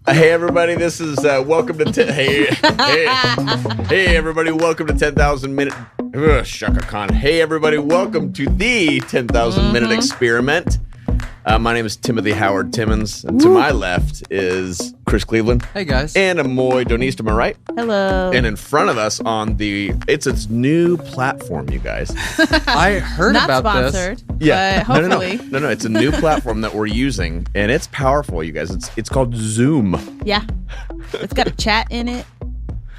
Hey everybody, this is welcome to hey everybody, welcome to 10,000 minute Shaka Khan. Hey everybody, welcome to the 10,000 minute experiment. My name is Timothy Howard Timmons, and to my left is Chris Cleveland. Hey guys. And Amoy Donista, am I right? Hello. And in front of us on it's its new platform, you guys. I heard Not about sponsored, this. Yeah, but hopefully. No, it's a new platform that we're using, and it's powerful, you guys. It's called Zoom. Yeah. It's got a chat in it.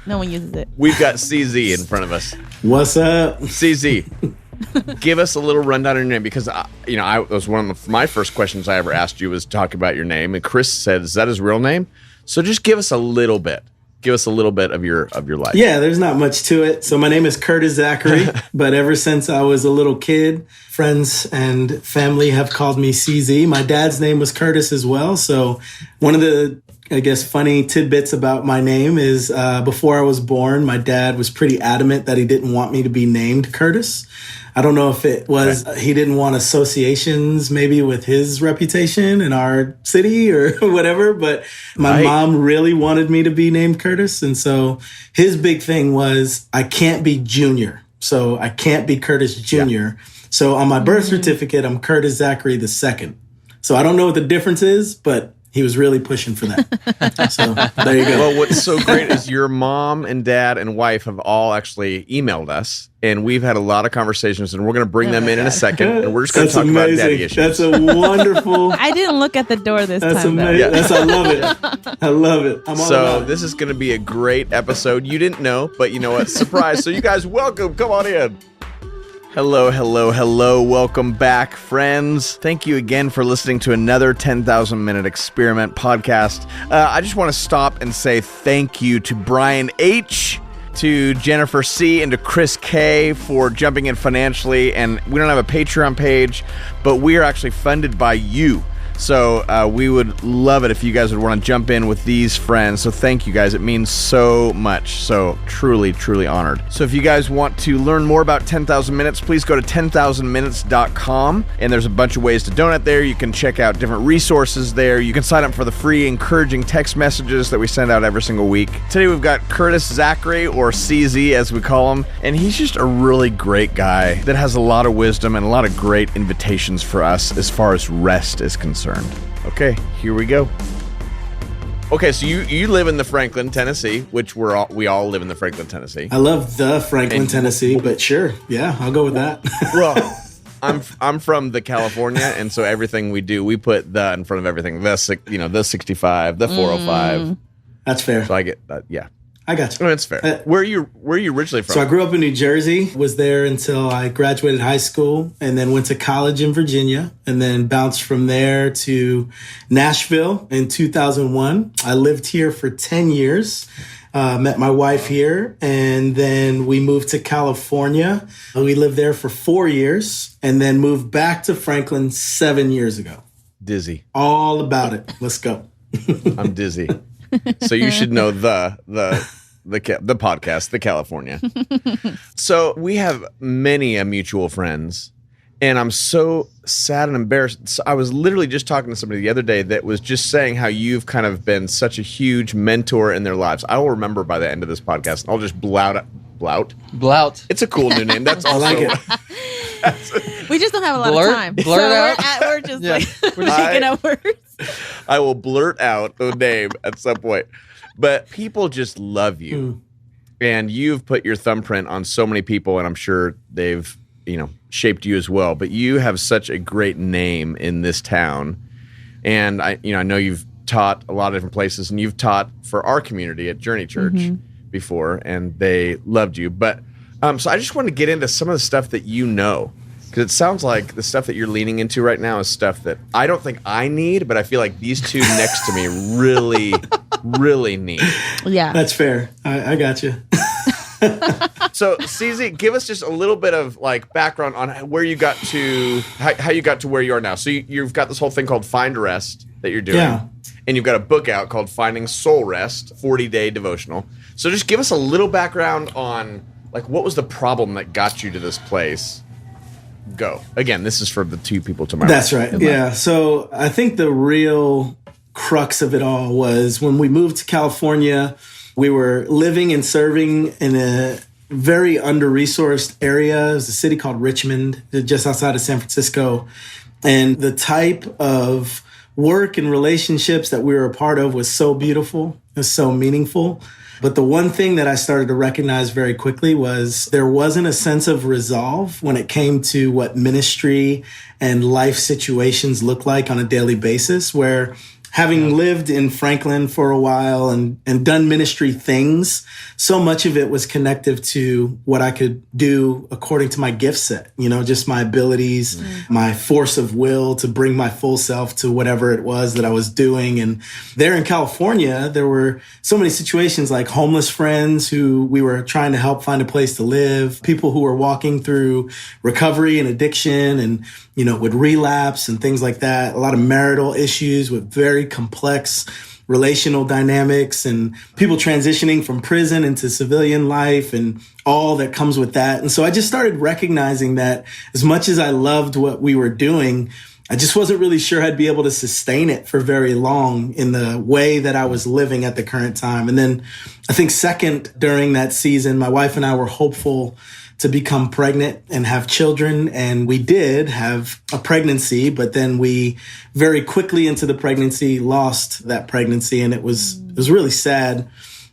No one uses it. We've got CZ in front of us. What's up? CZ, give us a little rundown of your name, because I was one of my first questions I ever asked you was talk about your name, and Chris said, "Is that his real name?" So just give us a little bit. Give us a little bit of your life. Yeah, there's not much to it. So my name is Curtis Zackery, but ever since I was a little kid, friends and family have called me CZ. My dad's name was Curtis as well. So one of the, I guess, funny tidbits about my name is before I was born, my dad was pretty adamant that he didn't want me to be named Curtis. I don't know if it was he didn't want associations maybe with his reputation in our city or whatever, but my mom really wanted me to be named Curtis. And so his big thing was I can't be Junior. So I can't be Curtis Jr. Yeah. So on my birth certificate, I'm Curtis Zackery II. So I don't know what the difference is, but he was really pushing for that. So there you go. Well, what's so great is your mom and dad and wife have all actually emailed us, and we've had a lot of conversations, and we're going to bring them in a second, and we're just going to talk about daddy issues. That's a wonderful. I didn't look at the door this That's time. amazing. Though. I love it. I love it. I'm all So about it. this is going to be a great episode. You didn't know, but you know what? Surprise. So you guys, welcome. Come on in. Hello, hello, hello. Welcome back, friends. Thank you again for listening to another 10,000 Minute Experiment podcast. I just want to stop and say thank you to Brian H., to Jennifer C., and to Chris K. for jumping in financially. And we don't have a Patreon page, but we are actually funded by you. So we would love it if you guys would want to jump in with these friends. So thank you guys. It means so much. So truly, truly honored. So if you guys want to learn more about 10,000 Minutes, please go to 10,000minutes.com. And there's a bunch of ways to donate there. You can check out different resources there. You can sign up for the free encouraging text messages that we send out every single week. Today we've got Curtis Zackery, or CZ as we call him. And he's just a really great guy that has a lot of wisdom and a lot of great invitations for us as far as rest is concerned. Okay, here we go. Okay, so you live in the Franklin, Tennessee, which we all live in the Franklin, Tennessee. I love the Franklin, Tennessee, but sure, yeah, I'll go with that. Well, I'm from the California, and so everything we do, we put the in front of everything. The 65, the 405. That's fair. So I get that. Yeah. I got you. No, it's fair. Where are you originally from? So I grew up in New Jersey, was there until I graduated high school, and then went to college in Virginia, and then bounced from there to Nashville in 2001. I lived here for 10 years, met my wife here, and then we moved to California. We lived there for 4 years, and then moved back to Franklin 7 years ago. Dizzy. All about it. Let's go. I'm dizzy. So you should know the podcast, The California. So we have many mutual friends, and I'm so sad and embarrassed. So I was literally just talking to somebody the other day that was just saying how you've kind of been such a huge mentor in their lives. I will remember by the end of this podcast, and I'll just blout. It's a cool new name. That's also. I like it. We just don't have a lot of time. Blurt out. We're just we're just picking up words. I will blurt out the name at some point. But people just love you. And you've put your thumbprint on so many people, and I'm sure they've, shaped you as well. But you have such a great name in this town. And I know you've taught a lot of different places, and you've taught for our community at Journey Church before, and they loved you. But so I just want to get into some of the stuff that you know. Because it sounds like the stuff that you're leaning into right now is stuff that I don't think I need, but I feel like these two next to me really, really need. Yeah. That's fair. I got you. So, CZ, give us just a little bit of background on where you got to, how you got to where you are now. So you've got this whole thing called Find Rest that you're doing. Yeah. And you've got a book out called Finding Soul Rest, 40-day devotional. So just give us a little background on what was the problem that got you to this place? Go. Again, this is for the two people to my That's right. right. Yeah. So I think the real crux of it all was when we moved to California, we were living and serving in a very under-resourced area. It was a city called Richmond, just outside of San Francisco. And the type of work and relationships that we were a part of was so beautiful, it was so meaningful. But the one thing that I started to recognize very quickly was there wasn't a sense of resolve when it came to what ministry and life situations look like on a daily basis, where having lived in Franklin for a while and done ministry things, so much of it was connective to what I could do according to my gift set, just my abilities, my force of will to bring my full self to whatever it was that I was doing. And there in California, there were so many situations like homeless friends who we were trying to help find a place to live, people who were walking through recovery and addiction and would relapse and things like that. A lot of marital issues with very complex relational dynamics and people transitioning from prison into civilian life and all that comes with that. And so I just started recognizing that as much as I loved what we were doing, I just wasn't really sure I'd be able to sustain it for very long in the way that I was living at the current time. And then I think second, during that season, my wife and I were hopeful to become pregnant and have children. And we did have a pregnancy, but then we very quickly into the pregnancy lost that pregnancy. And it was really sad.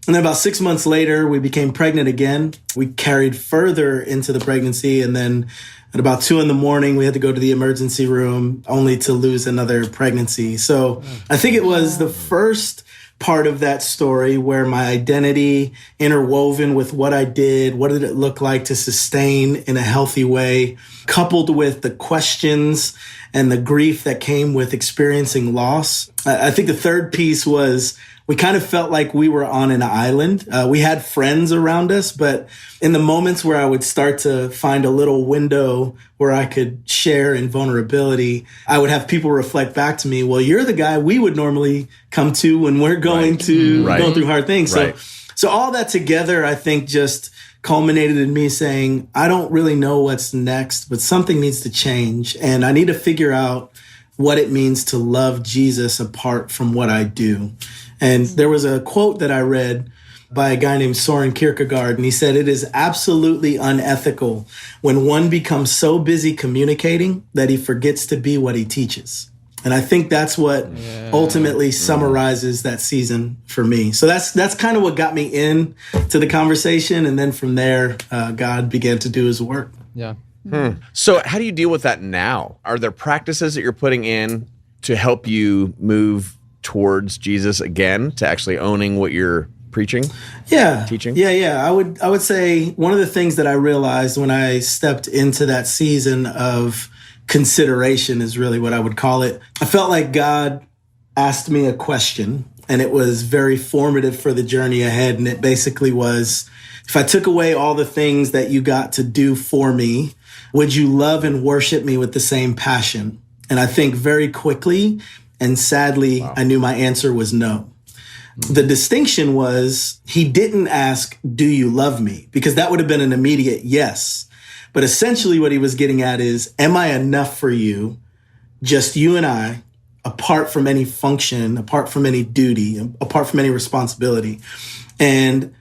And then about 6 months later, we became pregnant again. We carried further into the pregnancy. And then at about 2 a.m, we had to go to the emergency room only to lose another pregnancy. So I think it was the first part of that story where my identity interwoven with what I did, what did it look like to sustain in a healthy way, coupled with the questions and the grief that came with experiencing loss. I think the third piece was we kind of felt like we were on an island. We had friends around us, but in the moments where I would start to find a little window where I could share in vulnerability, I would have people reflect back to me, well, you're the guy we would normally come to when we're going going through hard things. Right. So all that together, I think just culminated in me saying, I don't really know what's next, but something needs to change. And I need to figure out what it means to love Jesus apart from what I do. And there was a quote that I read by a guy named Soren Kierkegaard, and he said, it is absolutely unethical when one becomes so busy communicating that he forgets to be what he teaches. And I think that's what ultimately summarizes that season for me. So that's kind of what got me in to the conversation. And then from there, God began to do his work. Yeah. So how do you deal with that now? Are there practices that you're putting in to help you move towards Jesus again, to actually owning what you're preaching? Teaching? Yeah. I would say one of the things that I realized when I stepped into that season of consideration is really what I would call it. I felt like God asked me a question, and it was very formative for the journey ahead. And it basically was, if I took away all the things that you got to do for me, would you love and worship me with the same passion? And I think very quickly and sadly, I knew my answer was no. The distinction was he didn't ask, do you love me? Because that would have been an immediate yes. But essentially what he was getting at is, am I enough for you, just you and I, apart from any function, apart from any duty, apart from any responsibility? And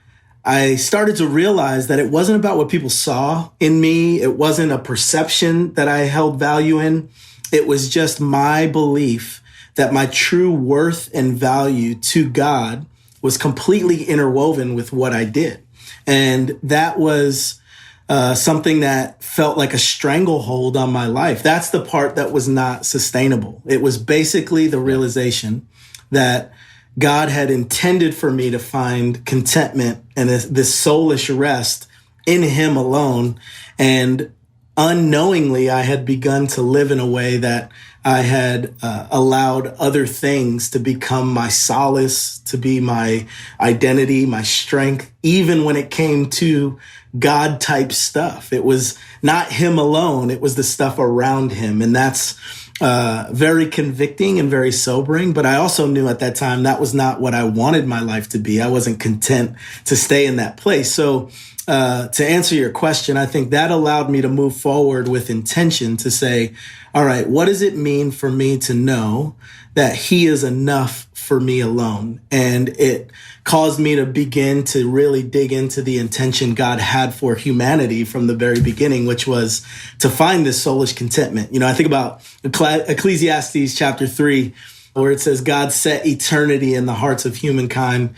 I started to realize that it wasn't about what people saw in me. It wasn't a perception that I held value in. It was just my belief that my true worth and value to God was completely interwoven with what I did. And that was something that felt like a stranglehold on my life. That's the part that was not sustainable. It was basically the realization that God had intended for me to find contentment and this soulish rest in him alone. And unknowingly, I had begun to live in a way that I had allowed other things to become my solace, to be my identity, my strength, even when it came to God type stuff. It was not him alone. It was the stuff around him. And that's very convicting and very sobering. But I also knew at that time that was not what I wanted my life to be. I wasn't content to stay in that place. So to answer your question, I think that allowed me to move forward with intention to say, all right, what does it mean for me to know that he is enough for me alone. And it caused me to begin to really dig into the intention God had for humanity from the very beginning, which was to find this soulish contentment. I think about Ecclesiastes chapter 3, where it says God set eternity in the hearts of humankind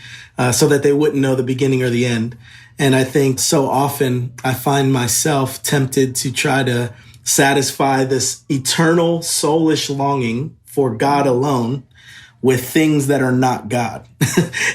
so that they wouldn't know the beginning or the end. And I think so often I find myself tempted to try to satisfy this eternal soulish longing for God alone with things that are not God.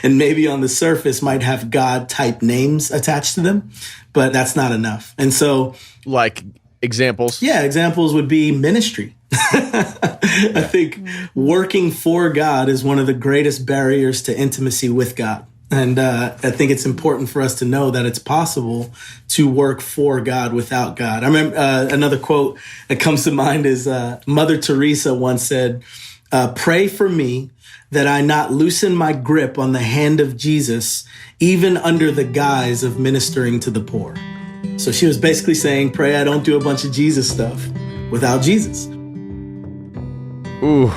And maybe on the surface might have God type names attached to them, but that's not enough. And so, like examples? Yeah, examples would be ministry. I think working for God is one of the greatest barriers to intimacy with God. And I think it's important for us to know that it's possible to work for God without God. I remember another quote that comes to mind is Mother Teresa once said, "Pray for me that I not loosen my grip on the hand of Jesus, even under the guise of ministering to the poor." So she was basically saying, pray I don't do a bunch of Jesus stuff without Jesus. Ooh,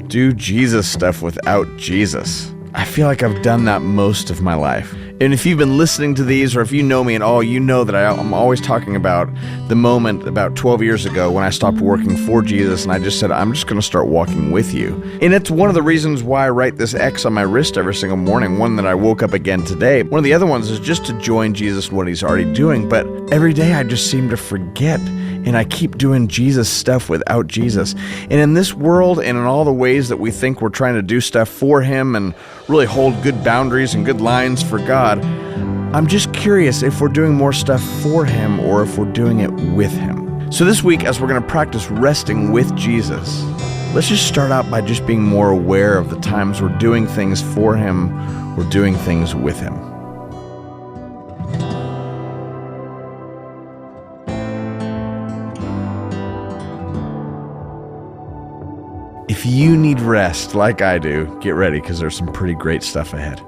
do Jesus stuff without Jesus. I feel like I've done that most of my life. And if you've been listening to these, or if you know me at all, you know that I'm always talking about the moment about 12 years ago when I stopped working for Jesus and I just said, I'm just going to start walking with you. And it's one of the reasons why I write this X on my wrist every single morning, one that I woke up again today. One of the other ones is just to join Jesus in what he's already doing. But every day I just seem to forget. And I keep doing Jesus stuff without Jesus. And in this world and in all the ways that we think we're trying to do stuff for him and really hold good boundaries and good lines for God, I'm just curious if we're doing more stuff for him or if we're doing it with him. So this week, as we're going to practice resting with Jesus, let's just start out by just being more aware of the times we're doing things for him or doing things with him. If you need rest like I do, get ready because there's some pretty great stuff ahead.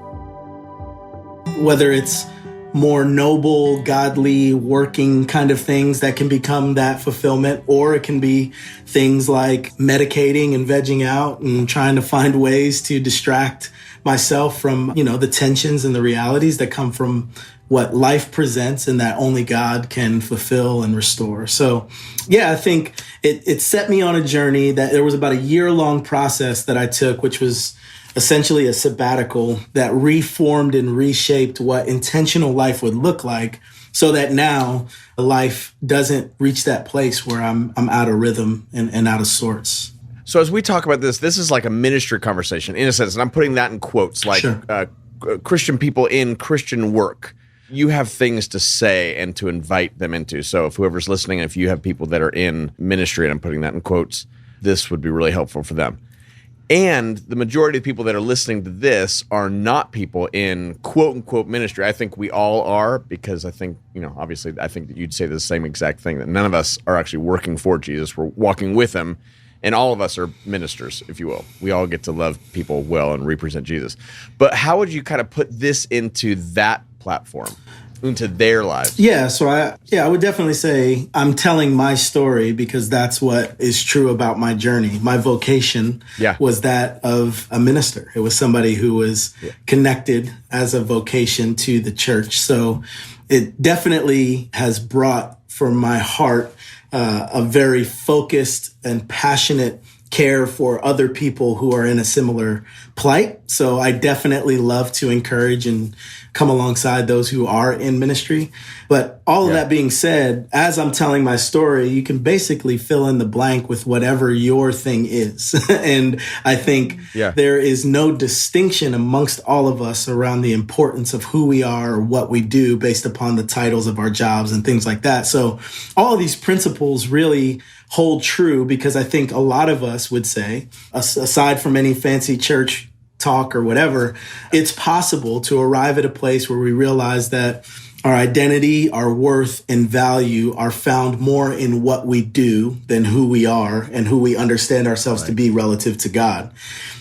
Whether it's more noble, godly, working kind of things that can become that fulfillment, or it can be things like medicating and vegging out and trying to find ways to distract myself from, the tensions and the realities that come from what life presents and that only God can fulfill and restore. So, I think it set me on a journey that there was about a year-long process that I took, which was essentially a sabbatical that reformed and reshaped what intentional life would look like so that now life doesn't reach that place where I'm out of rhythm and out of sorts. So as we talk about this is like a ministry conversation in a sense, and I'm putting that in quotes, like Sure. Christian people in Christian work. You have things to say and to invite them into. So if whoever's listening, if you have people that are in ministry, and I'm putting that in quotes, this would be really helpful for them. And the majority of people that are listening to this are not people in quote unquote ministry. I think we all are, because I think, obviously I think that you'd say the same exact thing, that none of us are actually working for Jesus. We're walking with him. And all of us are ministers, if you will. We all get to love people well and represent Jesus. But how would you kind of put this into that platform, into their lives? Yeah, so I would definitely say I'm telling my story because that's what is true about my journey. My vocation was that of a minister. It was somebody who was connected as a vocation to the church. So it definitely has brought from my heart a very focused and passionate care for other people who are in a similar plight. So I definitely love to encourage and come alongside those who are in ministry. But all of that being said, as I'm telling my story, you can basically fill in the blank with whatever your thing is. And I think there is no distinction amongst all of us around the importance of who we are or what we do based upon the titles of our jobs and things like that. So all of these principles really hold true because I think a lot of us would say, aside from any fancy church talk or whatever, it's possible to arrive at a place where we realize that our identity, our worth, and value are found more in what we do than who we are and who we understand ourselves to be relative to God.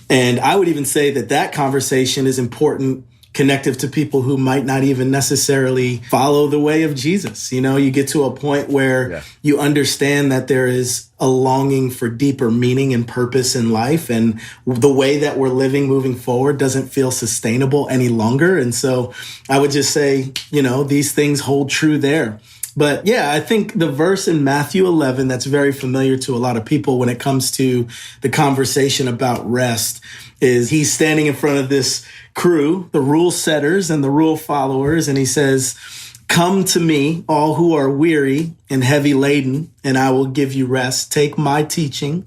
And I would even say that conversation is important connective to people who might not even necessarily follow the way of Jesus. You know, you get to a point where you understand that there is a longing for deeper meaning and purpose in life. And the way that we're living moving forward doesn't feel sustainable any longer. And so I would just say, you know, these things hold true there. But yeah, I think the verse in Matthew 11 that's very familiar to a lot of people when it comes to the conversation about rest is he's standing in front of this crew, the rule setters and the rule followers, and he says, "Come to me, all who are weary and heavy laden, and I will give you rest. Take my teaching.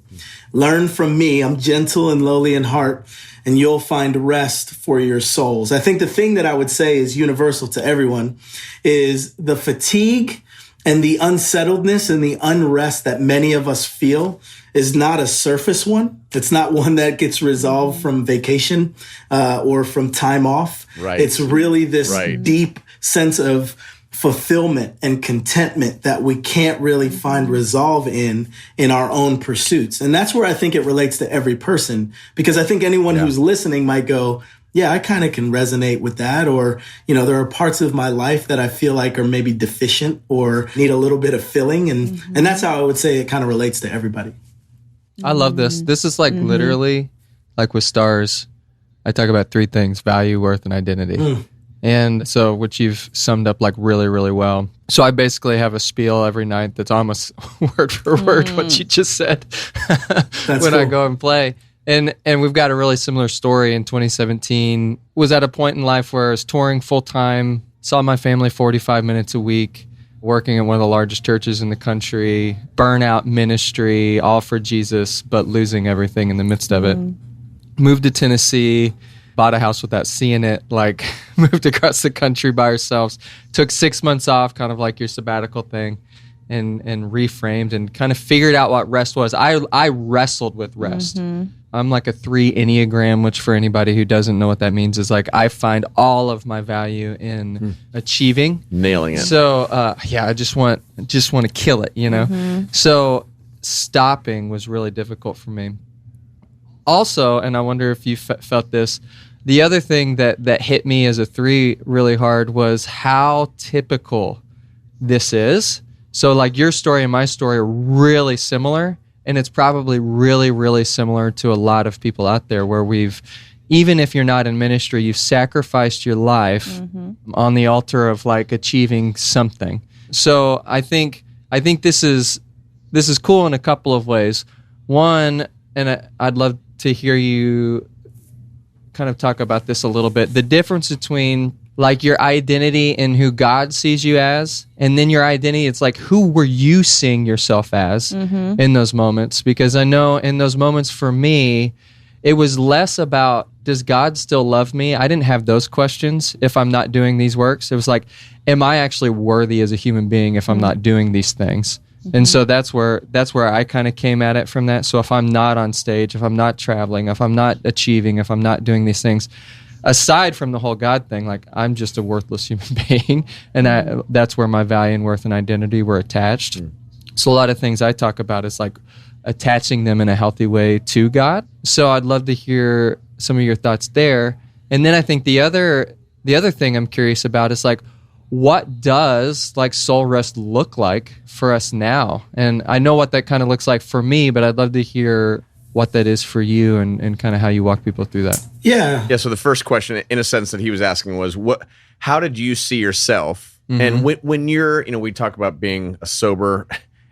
Learn from me. I'm gentle and lowly in heart, and you'll find rest for your souls." I think the thing that I would say is universal to everyone is the fatigue and the unsettledness and the unrest that many of us feel is not a surface one. It's not one that gets resolved from vacation or from time off. Right. It's really this deep sense of fulfillment and contentment that we can't really find resolve in our own pursuits. And that's where I think it relates to every person, because I think anyone who's listening might go, yeah, I kind of can resonate with that. Or, you know, there are parts of my life that I feel like are maybe deficient or need a little bit of filling. And that's how I would say it kind of relates to everybody. I love this. This is like literally like with stars. I talk about three things: value, worth, and identity. And so, which you've summed up like really, really well. So I basically have a spiel every night that's almost word for word what you just said when I go and play. And we've got a really similar story. In 2017, was at a point in life where I was touring full time, saw my family 45 minutes a week, working at one of the largest churches in the country, burnout ministry, all for Jesus, but losing everything in the midst of it. Moved to Tennessee, bought a house without seeing it, like moved across the country by ourselves, took 6 months off, kind of like your sabbatical thing, and reframed and kind of figured out what rest was. I wrestled with rest. I'm like a 3 Enneagram, which for anybody who doesn't know what that means is like I find all of my value in achieving. Nailing it. So, I just want to kill it, you know? So stopping was really difficult for me. Also, and I wonder if you felt this, the other thing that hit me as a 3 really hard was how typical this is. So like your story and my story are really similar, and it's probably really, really similar to a lot of people out there where even if you're not in ministry, you've sacrificed your life on the altar of like achieving something. So I think this is cool in a couple of ways. One, and I'd love to hear you kind of talk about this a little bit, the difference between like your identity and who God sees you as, and then your identity, it's like, who were you seeing yourself as in those moments? Because I know in those moments for me, it was less about, does God still love me? I didn't have those questions if I'm not doing these works. It was like, am I actually worthy as a human being if I'm not doing these things? And so that's where I kind of came at it from that. So if I'm not on stage, if I'm not traveling, if I'm not achieving, if I'm not doing these things, aside from the whole God thing, like I'm just a worthless human being, and that's where my value and worth and identity were attached. So a lot of things I talk about is like attaching them in a healthy way to God. So I'd love to hear some of your thoughts there. And then I think the other thing I'm curious about is like, what does like soul rest look like for us now? And I know what that kind of looks like for me, but I'd love to hear what that is for you and kind of how you walk people through that. Yeah. So the first question, in a sense, that he was asking was, how did you see yourself? And when you're, we talk about being a sober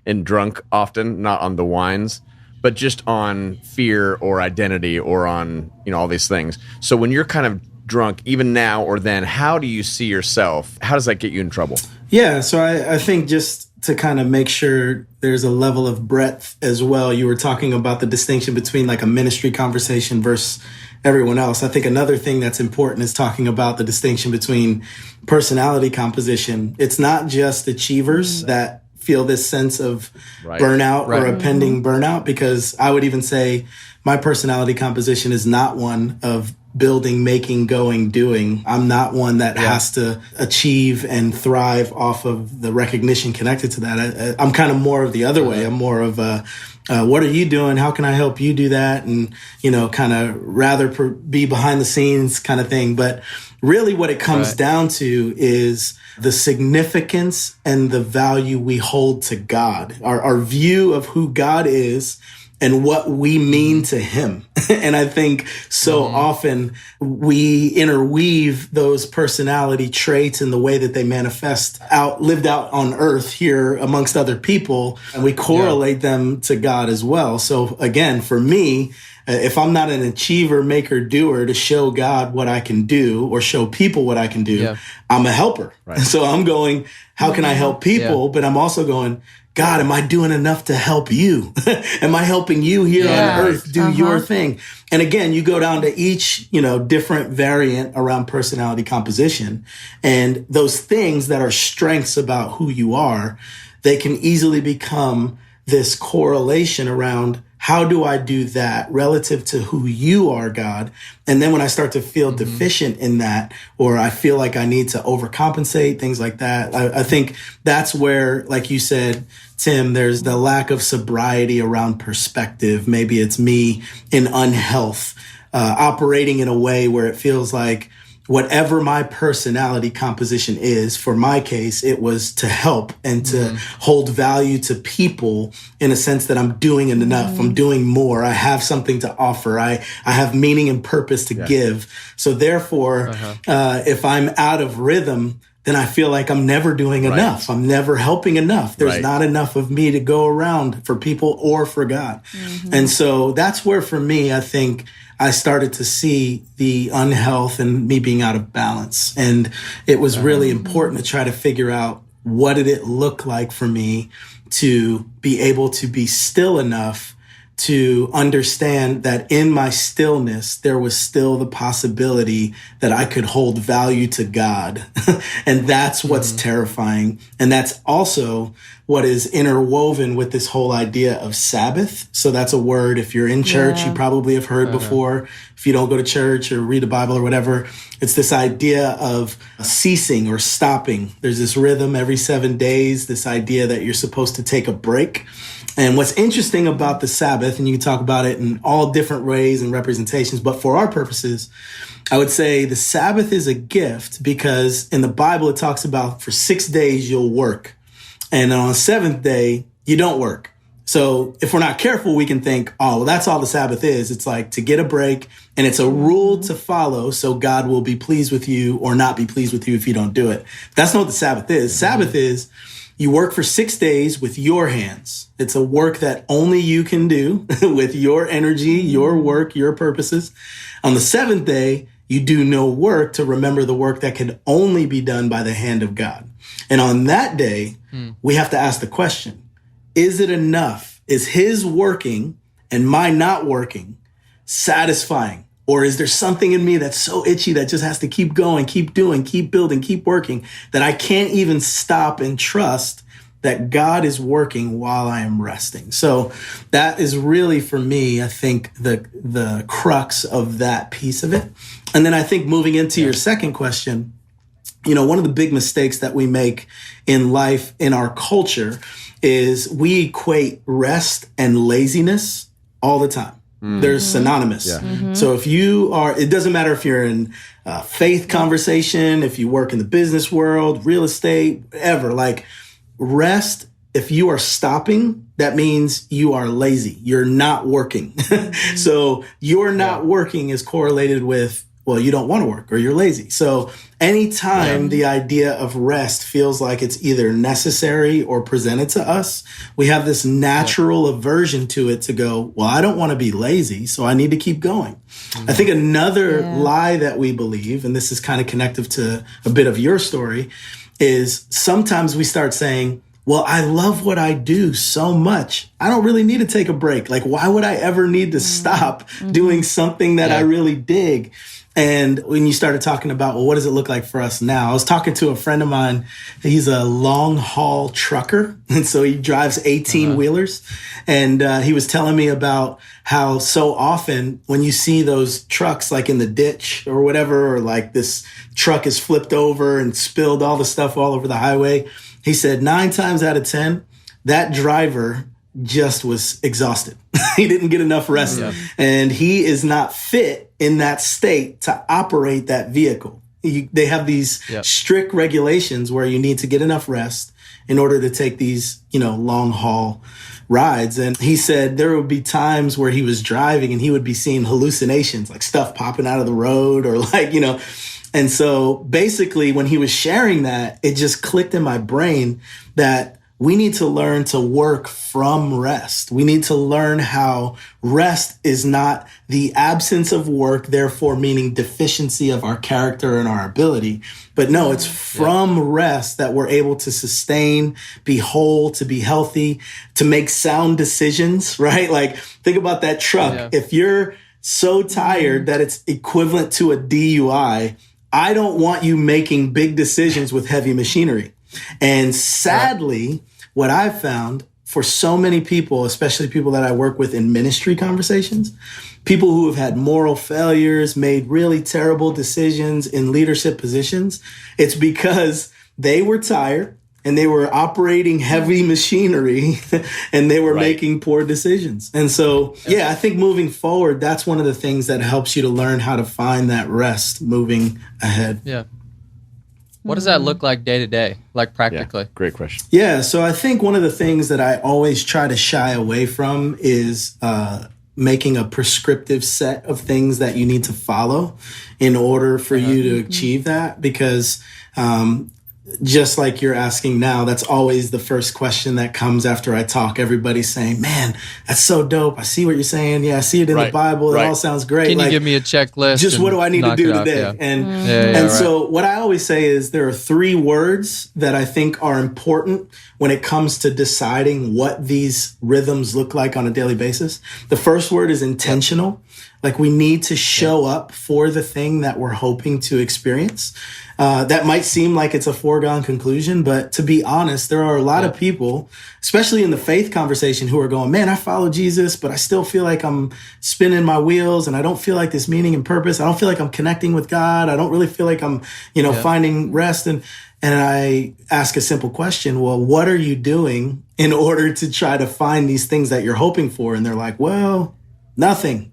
and drunk often, not on the wines, but just on fear or identity or on, all these things. So when you're kind of drunk, even now or then, how do you see yourself? How does that get you in trouble? Yeah, so I think just to kind of make sure there's a level of breadth as well, you were talking about the distinction between like a ministry conversation versus everyone else. I think another thing that's important is talking about the distinction between personality composition. It's not just achievers that feel this sense of burnout or a pending burnout, because I would even say my personality composition is not one of building, making, going, doing. I'm not one that has to achieve and thrive off of the recognition connected to that. I'm kind of more of the other way. I'm more of what are you doing? How can I help you do that? And, kind of rather be behind the scenes kind of thing. But really what it comes down to is the significance and the value we hold to God, our view of who God is and what we mean to him. And I think so often we interweave those personality traits in the way that they manifest lived out on earth here amongst other people, and we correlate them to God as well. So again, for me, if I'm not an achiever, maker, doer to show God what I can do or show people what I can do, I'm a helper. Right. So I'm going, how can I help people? But I'm also going, God, am I doing enough to help you? Am I helping you here on earth do your thing? And again, you go down to each, different variant around personality composition, and those things that are strengths about who you are, they can easily become this correlation around how do I do that relative to who you are, God? And then when I start to feel deficient in that, or I feel like I need to overcompensate, things like that, I think that's where, like you said, Tim, there's the lack of sobriety around perspective. Maybe it's me in unhealth, operating in a way where it feels like whatever my personality composition is, for my case, it was to help and to hold value to people in a sense that I'm doing enough. I'm doing more. I have something to offer. I have meaning and purpose to give. So therefore, if I'm out of rhythm, then I feel like I'm never doing enough. I'm never helping enough. There's not enough of me to go around for people or for God. And so that's where, for me, I think I started to see the unhealth and me being out of balance. And it was really important to try to figure out, what did it look like for me to be able to be still enough to understand that in my stillness, there was still the possibility that I could hold value to God. And that's what's terrifying. And that's also what is interwoven with this whole idea of Sabbath. So that's a word, if you're in church, you probably have heard before. If you don't go to church or read the Bible or whatever, it's this idea of ceasing or stopping. There's this rhythm every 7 days, this idea that you're supposed to take a break. And what's interesting about the Sabbath, and you can talk about it in all different ways and representations, but for our purposes, I would say the Sabbath is a gift because in the Bible, it talks about for 6 days you'll work. And on the seventh day, you don't work. So if we're not careful, we can think, oh, well, that's all the Sabbath is. It's like to get a break, and it's a rule to follow so God will be pleased with you or not be pleased with you if you don't do it. That's not what the Sabbath is. Sabbath is you work for 6 days with your hands. It's a work that only you can do with your energy, your work, your purposes. On the seventh day, you do no work to remember the work that can only be done by the hand of God. And on that day, we have to ask the question, is it enough? Is his working and my not working satisfying? Or is there something in me that's so itchy that just has to keep going, keep doing, keep building, keep working, that I can't even stop and trust that God is working while I am resting? So that is really, for me, I think the crux of that piece of it. And then I think moving into your second question, one of the big mistakes that we make in life, in our culture, is we equate rest and laziness all the time. They're synonymous. So if you are, it doesn't matter if you're in faith conversation, if you work in the business world, real estate, whatever, like rest, if you are stopping, that means you are lazy. You're not working. So you're not working is correlated with, well, you don't want to work or you're lazy. So anytime the idea of rest feels like it's either necessary or presented to us, we have this natural aversion to it to go, well, I don't want to be lazy, so I need to keep going. I think another lie that we believe, and this is kind of connective to a bit of your story, is sometimes we start saying, well, I love what I do so much. I don't really need to take a break. Like, why would I ever need to stop doing something that I really dig? And when you started talking about, well, what does it look like for us now? I was talking to a friend of mine. He's a long haul trucker. And so he drives 18 wheelers. And he was telling me about how so often when you see those trucks like in the ditch or whatever, or like this truck is flipped over and spilled all the stuff all over the highway, he said 9 times out of 10, that driver just was exhausted. He didn't get enough rest. And he is not fit in that state to operate that vehicle. They have these strict regulations where you need to get enough rest in order to take these, long haul rides. And he said there would be times where he was driving and he would be seeing hallucinations, like stuff popping out of the road or And so basically when he was sharing that, it just clicked in my brain that we need to learn to work from rest. We need to learn how rest is not the absence of work, therefore meaning deficiency of our character and our ability. But no, it's from rest that we're able to sustain, be whole, to be healthy, to make sound decisions, right? Like, think about that truck. Yeah. If you're so tired that it's equivalent to a DUI, I don't want you making big decisions with heavy machinery. And sadly, what I've found for so many people, especially people that I work with in ministry conversations, people who have had moral failures, made really terrible decisions in leadership positions, it's because they were tired and they were operating heavy machinery and they were making poor decisions. And so, I think moving forward, that's one of the things that helps you to learn how to find that rest moving ahead. Yeah. What does that look like day to day, like practically? Yeah, great question. Yeah, so I think one of the things that I always try to shy away from is making a prescriptive set of things that you need to follow in order for you to achieve that. Because just like you're asking now, that's always the first question that comes after I talk. Everybody's saying, man, that's so dope. I see what you're saying. Yeah, I see it in the Bible. It all sounds great. Can you give me a checklist? Just what do I need to do today? And so what I always say is there are 3 words that I think are important when it comes to deciding what these rhythms look like on a daily basis. The first word is intentional. Like, we need to show up for the thing that we're hoping to experience. That might seem like it's a foregone conclusion, but to be honest, there are a lot of people, especially in the faith conversation, who are going, man, I follow Jesus, but I still feel like I'm spinning my wheels and I don't feel like this meaning and purpose. I don't feel like I'm connecting with God. I don't really feel like I'm, finding rest. And I ask a simple question, well, what are you doing in order to try to find these things that you're hoping for? And they're like, well, nothing.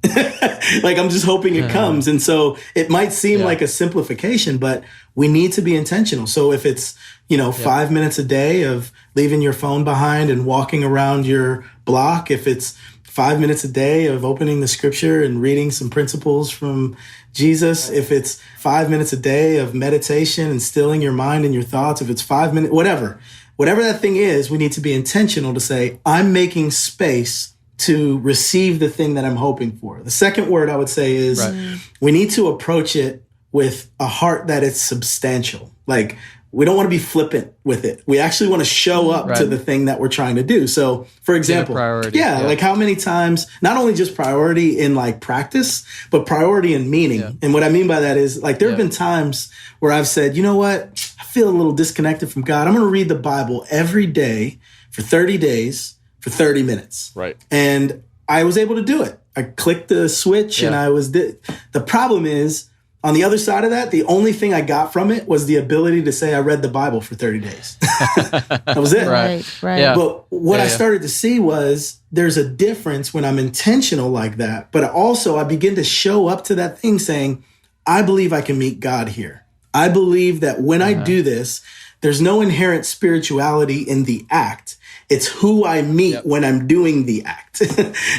Like, I'm just hoping it comes. And so it might seem like a simplification, but we need to be intentional. So if it's, 5 minutes a day of leaving your phone behind and walking around your block, if it's 5 minutes a day of opening the scripture and reading some principles from Jesus, if it's 5 minutes a day of meditation and stilling your mind and your thoughts, if it's 5 minutes, whatever that thing is, we need to be intentional to say, I'm making space to receive the thing that I'm hoping for. The second word I would say is we need to approach it with a heart that is substantial. Like, we don't want to be flippant with it. We actually want to show up to the thing that we're trying to do. So, for example, like how many times, not only just priority in like practice, but priority in meaning. Yeah. And what I mean by that is, like, there have been times where I've said, you know what? I feel a little disconnected from God. I'm going to read the Bible every day for 30 days for 30 minutes. Right. And I was able to do it. I clicked the switch and the problem is, on the other side of that, the only thing I got from it was the ability to say I read the Bible for 30 days. That was it. Right. Yeah. But what I started to see was there's a difference when I'm intentional like that. But also I begin to show up to that thing saying, I believe I can meet God here. I believe that when I do this, there's no inherent spirituality in the act. It's who I meet when I'm doing the act.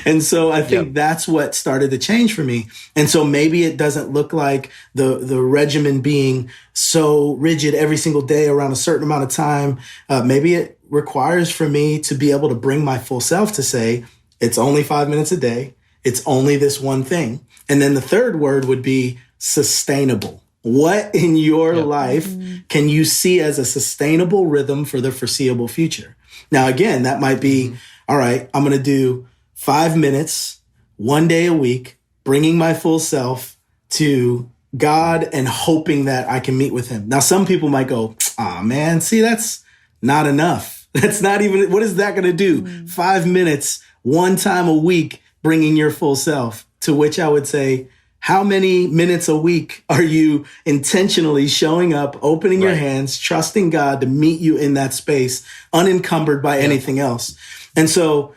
And so I think that's what started to change for me. And so maybe it doesn't look like the regimen being so rigid every single day around a certain amount of time. Maybe it requires for me to be able to bring my full self to say, it's only 5 minutes a day. It's only this one thing. And then the third word would be sustainable. What in your life can you see as a sustainable rhythm for the foreseeable future? Now, again, that might be, all right, I'm going to do 5 minutes, 1 day a week, bringing my full self to God and hoping that I can meet with him. Now, some people might go, man, see, that's not enough. That's not even, what is that going to do? 5 minutes, 1 time a week, bringing your full self. To which I would say, how many minutes a week are you intentionally showing up, opening your hands, trusting God to meet you in that space, unencumbered by anything else? And so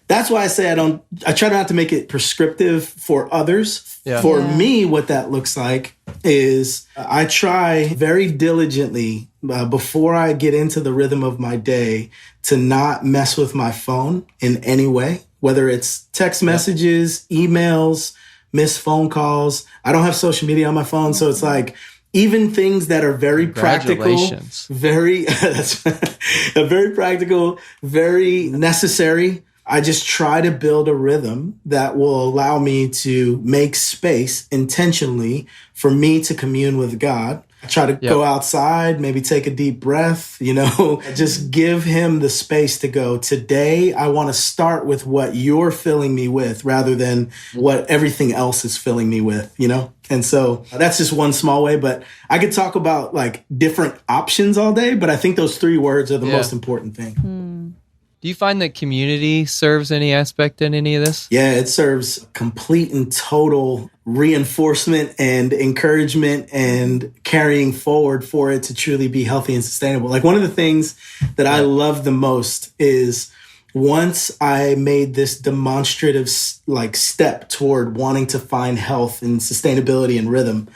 that's why I say I try not to make it prescriptive for others. For me, what that looks like is I try very diligently before I get into the rhythm of my day to not mess with my phone in any way, whether it's text messages, emails, missed phone calls. I don't have social media on my phone. So it's like even things that are very practical, very practical, very necessary. I just try to build a rhythm that will allow me to make space intentionally for me to commune with God. I try to go outside, maybe take a deep breath, just give him the space to go. Today, I want to start with what you're filling me with rather than what everything else is filling me with, And so that's just one small way, but I could talk about like different options all day, but I think those 3 words are the most important thing. Do you find that community serves any aspect in any of this? Yeah, it serves complete and total reinforcement and encouragement and carrying forward for it to truly be healthy and sustainable. Like one of the things that I love the most is once I made this demonstrative step toward wanting to find health and sustainability and rhythm.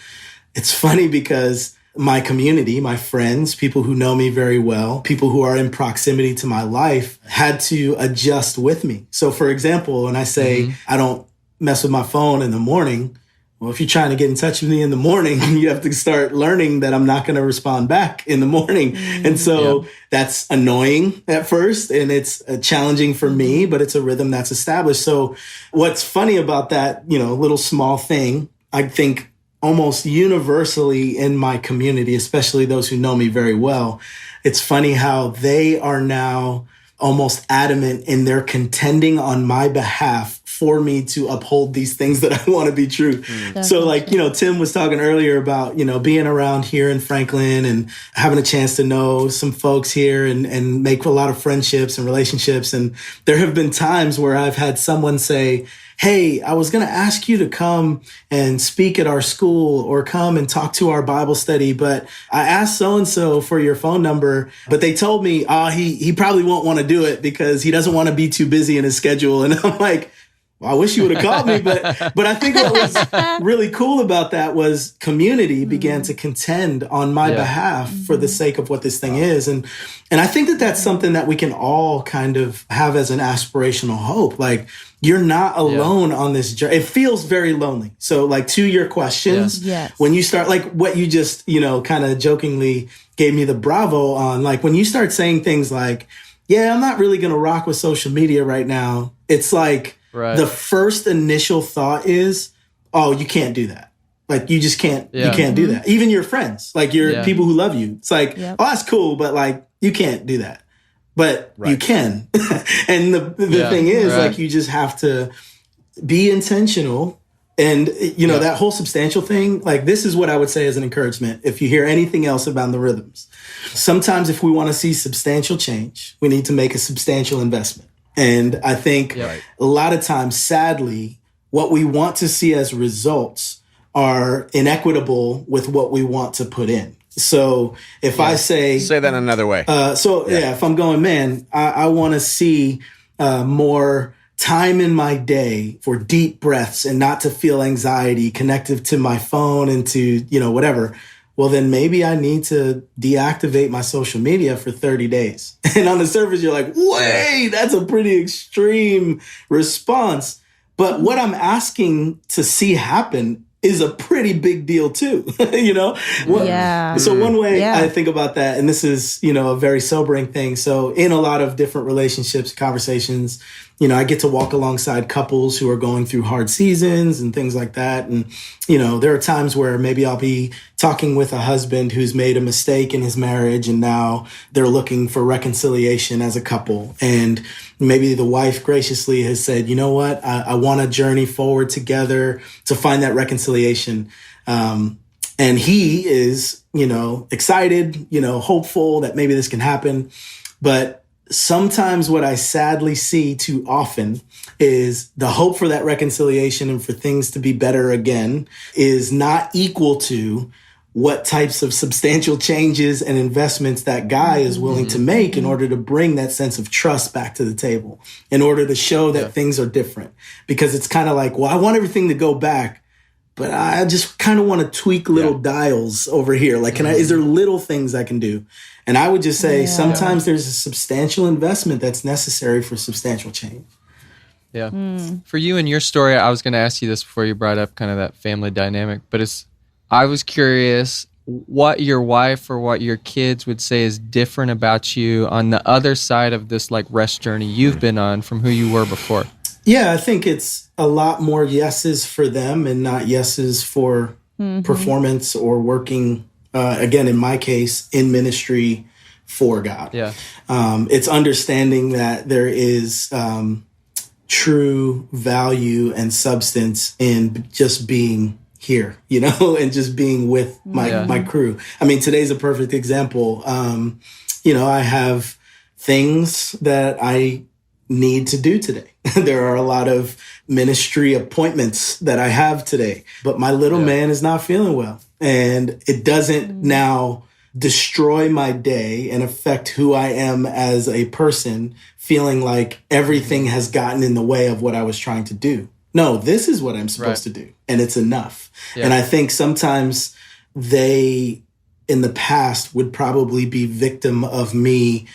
It's funny because my community, my friends, people who know me very well, people who are in proximity to my life had to adjust with me. So for example, when I say I don't mess with my phone in the morning, well, if you're trying to get in touch with me in the morning, you have to start learning that I'm not going to respond back in the morning. And so that's annoying at first and it's challenging for me, but it's a rhythm that's established. So what's funny about that, little small thing, I think almost universally in my community, especially those who know me very well, it's funny how they are now almost adamant in their contending on my behalf for me to uphold these things that I want to be true. So like, Tim was talking earlier about, being around here in Franklin and having a chance to know some folks here and make a lot of friendships and relationships. And there have been times where I've had someone say, hey, I was going to ask you to come and speak at our school or come and talk to our Bible study, but I asked so-and-so for your phone number, but they told me, he probably won't want to do it because he doesn't want to be too busy in his schedule. And I'm like, well, I wish you would have called me, but I think what was really cool about that was community began to contend on my behalf for the sake of what this thing is. And I think that that's something that we can all kind of have as an aspirational hope. Like, you're not alone on this journey. It feels very lonely. So like to your questions, when you start like what you just, kind of jokingly gave me the bravo on, like when you start saying things like, yeah, I'm not really going to rock with social media right now. It's like the first initial thought is, oh, you can't do that. Like you just can't, you can't do that. Even your friends, like your people who love you. It's like, oh, that's cool. But like, you can't do that. But you can. And the thing is, like, you just have to be intentional. And, that whole substantial thing, like, this is what I would say as an encouragement. If you hear anything else about the rhythms, sometimes if we want to see substantial change, we need to make a substantial investment. And I think a lot of times, sadly, what we want to see as results are inequitable with what we want to put in. So if I say that another way. If I'm going, man, I want to see more time in my day for deep breaths and not to feel anxiety connected to my phone and to, whatever. Well, then maybe I need to deactivate my social media for 30 days. And on the surface, you're like, wait, that's a pretty extreme response. But what I'm asking to see happen is a pretty big deal too, So one way I think about that, and this is, a very sobering thing. So in a lot of different relationships, conversations, I get to walk alongside couples who are going through hard seasons and things like that. And, there are times where maybe I'll be talking with a husband who's made a mistake in his marriage and now they're looking for reconciliation as a couple. And maybe the wife graciously has said, you know what, I want to journey forward together to find that reconciliation. And he is, excited, hopeful that maybe this can happen. But sometimes what I sadly see too often is the hope for that reconciliation and for things to be better again is not equal to what types of substantial changes and investments that guy is willing to make in order to bring that sense of trust back to the table, in order to show that things are different. Because it's kind of like, well, I want everything to go back, but I just kind of want to tweak little dials over here. Like, is there little things I can do? And I would just say sometimes there's a substantial investment that's necessary for substantial change. Yeah. For you and your story, I was going to ask you this before you brought up kind of that family dynamic, but I was curious what your wife or what your kids would say is different about you on the other side of this like rest journey you've been on from who you were before. Yeah, I think it's a lot more yeses for them and not yeses for performance or working, again, in my case, in ministry for God. Yeah. It's understanding that there is true value and substance in just being here, and just being with my crew. I mean, today's a perfect example. I have things that I need to do today. There are a lot of ministry appointments that I have today, but my little man is not feeling well. And it doesn't now destroy my day and affect who I am as a person, feeling like everything has gotten in the way of what I was trying to do. No, this is what I'm supposed to do, and it's enough. Yeah. And I think sometimes they, in the past, would probably be victim of me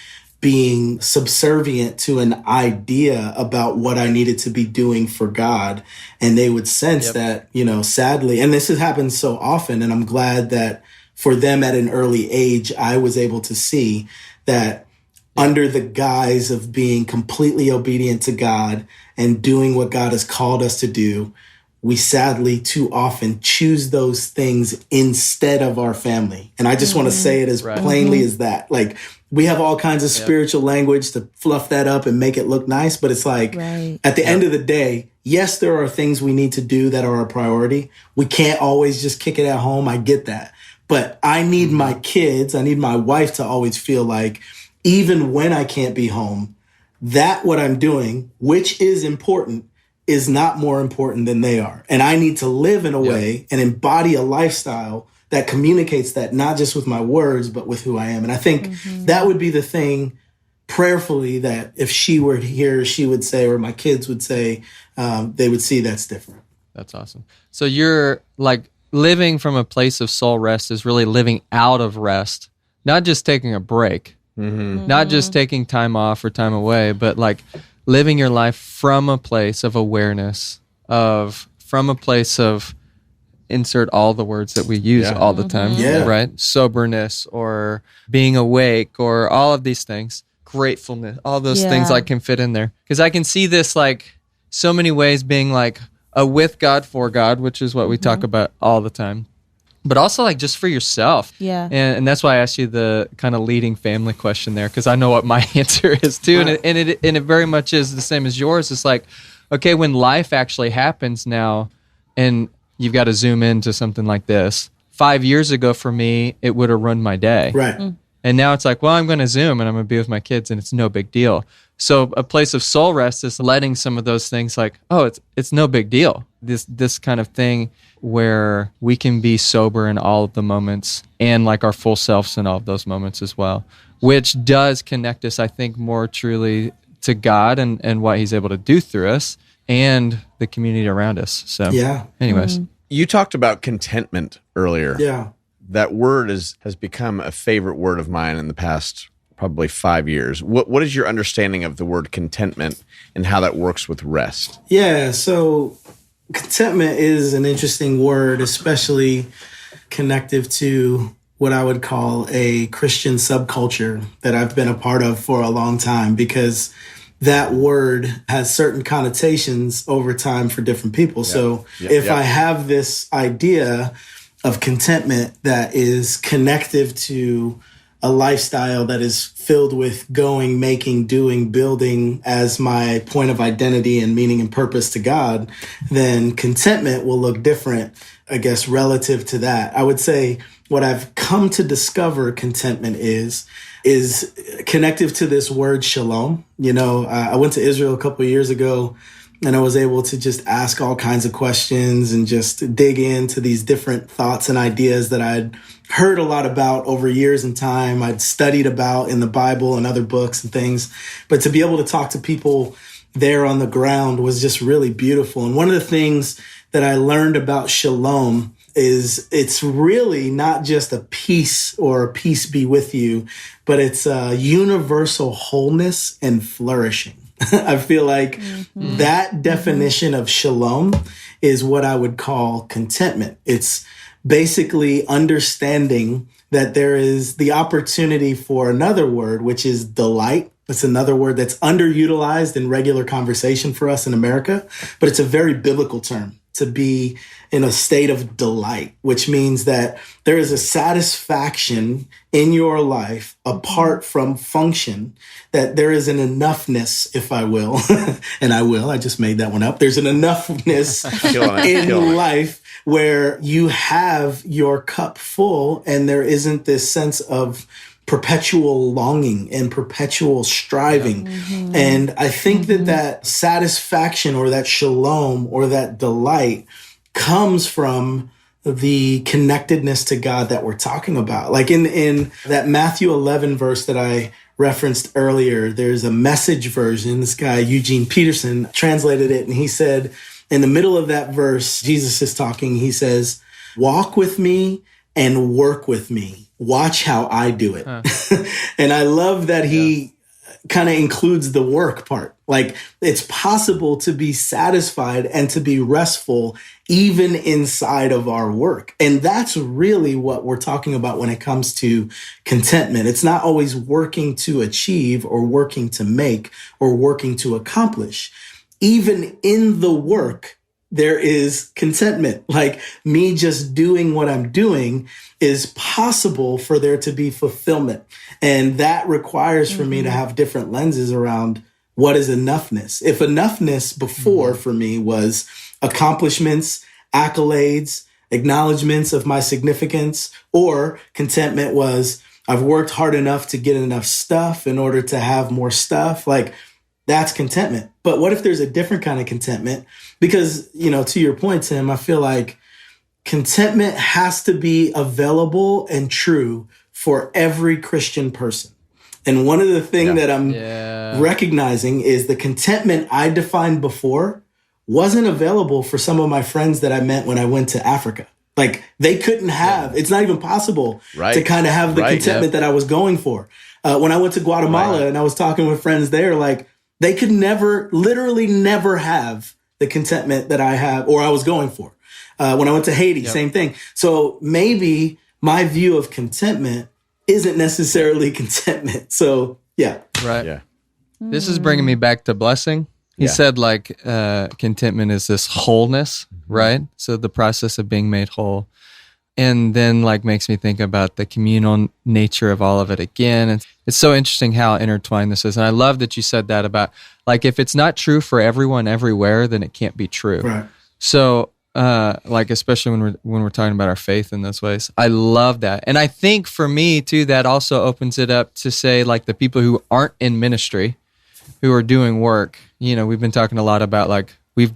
being subservient to an idea about what I needed to be doing for God. And they would sense that, sadly, and this has happened so often, and I'm glad that for them at an early age, I was able to see that under the guise of being completely obedient to God and doing what God has called us to do, we sadly too often choose those things instead of our family. And I just want to say it as plainly as that. Like, we have all kinds of spiritual language to fluff that up and make it look nice. But it's like, at the end of the day, yes, there are things we need to do that are a priority. We can't always just kick it at home. I get that. But I need my kids, I need my wife to always feel like, even when I can't be home, that what I'm doing, which is important, is not more important than they are. And I need to live in a way and embody a lifestyle that communicates that, not just with my words, but with who I am. And I think that would be the thing prayerfully that if she were here, she would say, or my kids would say, they would see that's different. That's awesome. So you're like living from a place of soul rest is really living out of rest, not just taking a break, not just taking time off or time away, but like living your life from a place of awareness, from a place of insert all the words that we use all the time, right? Soberness or being awake or all of these things, gratefulness, all those things like can fit in there. Because I can see this like so many ways being like a with God, for God, which is what we talk about all the time. But also like just for yourself. Yeah. And that's why I asked you the kind of leading family question there, because I know what my answer is too. And it very much is the same as yours. It's like, okay, when life actually happens now and you've got to zoom into something like this. 5 years ago for me, it would have run my day. Right. And now it's like, well, I'm going to Zoom and I'm going to be with my kids and it's no big deal. So a place of soul rest is letting some of those things like, oh, it's no big deal. This kind of thing where we can be sober in all of the moments and like our full selves in all of those moments as well, which does connect us, I think, more truly to God and what he's able to do through us and the community around us. So anyways. You talked about contentment earlier. Yeah. That word has become a favorite word of mine in the past probably 5 years. What is your understanding of the word contentment and how that works with rest? Yeah, so contentment is an interesting word, especially connective to what I would call a Christian subculture that I've been a part of for a long time, because that word has certain connotations over time for different people. So if I have this idea of contentment that is connective to a lifestyle that is filled with going, making, doing, building as my point of identity and meaning and purpose to God, then contentment will look different, I guess, relative to that. I would say what I've come to discover contentment is connective to this word shalom. You know, I went to Israel a couple of years ago, and I was able to just ask all kinds of questions and just dig into these different thoughts and ideas that I'd heard a lot about over years and time. I'd studied about in the Bible and other books and things. But to be able to talk to people there on the ground was just really beautiful. And one of the things that I learned about shalom is it's really not just a peace or a peace be with you, but it's a universal wholeness and flourishing. I feel like that definition of shalom is what I would call contentment. It's basically understanding that there is the opportunity for another word, which is delight. It's another word that's underutilized in regular conversation for us in America, but it's a very biblical term, to be in a state of delight, which means that there is a satisfaction in your life apart from function, that there is an enoughness, if I will, and I just made that one up. There's an enoughness in life where you have your cup full and there isn't this sense of perpetual longing and perpetual striving. And I think that satisfaction or that shalom or that delight comes from the connectedness to God that we're talking about. Like in that Matthew 11 verse that I referenced earlier, there's a Message version. This guy, Eugene Peterson, translated it, and he said, in the middle of that verse, Jesus is talking, he says, "Walk with me and work with me. Watch how I do it." And I love that he kind of includes the work part. Like, it's possible to be satisfied and to be restful even inside of our work. And that's really what we're talking about when it comes to contentment. It's not always working to achieve or working to make or working to accomplish. Even in the work, there is contentment. Like, me just doing what I'm doing is possible for there to be fulfillment. And that requires for me to have different lenses around what is enoughness. If enoughness before for me was accomplishments, accolades, acknowledgments of my significance, or contentment was I've worked hard enough to get enough stuff in order to have more stuff, like, that's contentment. But what if there's a different kind of contentment? Because, you know, to your point, Tim, I feel like contentment has to be available and true for every Christian person. And one of the things that I'm recognizing is the contentment I defined before wasn't available for some of my friends that I met when I went to Africa. Like, they couldn't have, it's not even possible to kind of have the contentment that I was going for. When I went to Guatemala and I was talking with friends there, like, they could literally never have the contentment that I have or I was going for. When I went to Haiti, same thing. So maybe my view of contentment isn't necessarily contentment. So, Right. Yeah. This is bringing me back to blessing. He said, like, contentment is this wholeness, right? So the process of being made whole. And then, like, makes me think about the communal nature of all of it again. And it's so interesting how intertwined this is. And I love that you said that about, like, if it's not true for everyone everywhere, then it can't be true. Right. So, like, especially when we're talking about our faith in those ways, I love that. And I think for me too, that also opens it up to say, like, the people who aren't in ministry, who are doing work. You know, we've been talking a lot about, like, we've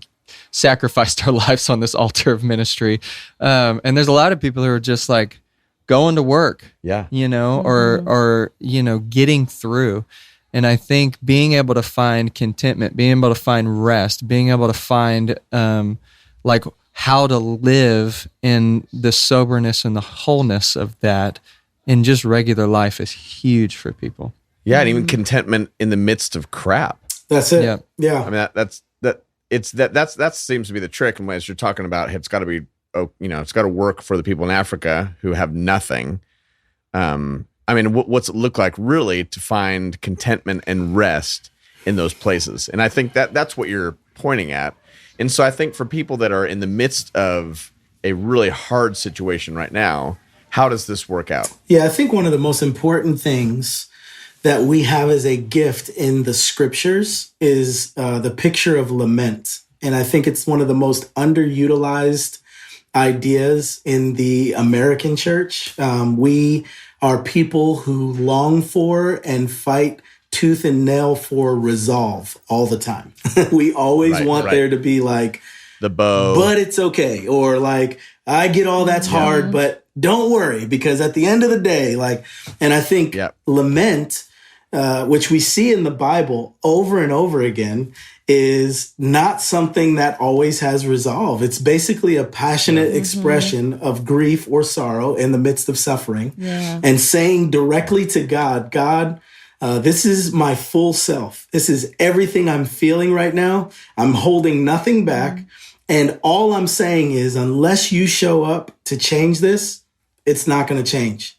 sacrificed our lives on this altar of ministry. And there's a lot of people who are just, like, going to work, you know, or, you know, getting through. And I think being able to find contentment, being able to find rest, being able to find, like, how to live in the soberness and the wholeness of that in just regular life is huge for people. Yeah, and even contentment in the midst of crap. That's it. Yeah. I mean, that seems to be the trick. And as you're talking about, it's got to be, you know, it's got to work for the people in Africa who have nothing. I mean, what's it look like really to find contentment and rest in those places. And I think that's what you're pointing at. And so I think for people that are in the midst of a really hard situation right now, how does this work out? Yeah, I think one of the most important things that we have as a gift in the scriptures is the picture of lament. And I think it's one of the most underutilized ideas in the American church. We are people who long for and fight tooth and nail for resolve all the time. We always want there to be like the bow, but it's okay. Or like, I get all that's hard, but don't worry, because at the end of the day, like, and I think lament, which we see in the Bible over and over again, is not something that always has resolve. It's basically a passionate expression of grief or sorrow in the midst of suffering, and saying directly to God, God, this is my full self. This is everything I'm feeling right now. I'm holding nothing back. And all I'm saying is, unless you show up to change this, it's not going to change.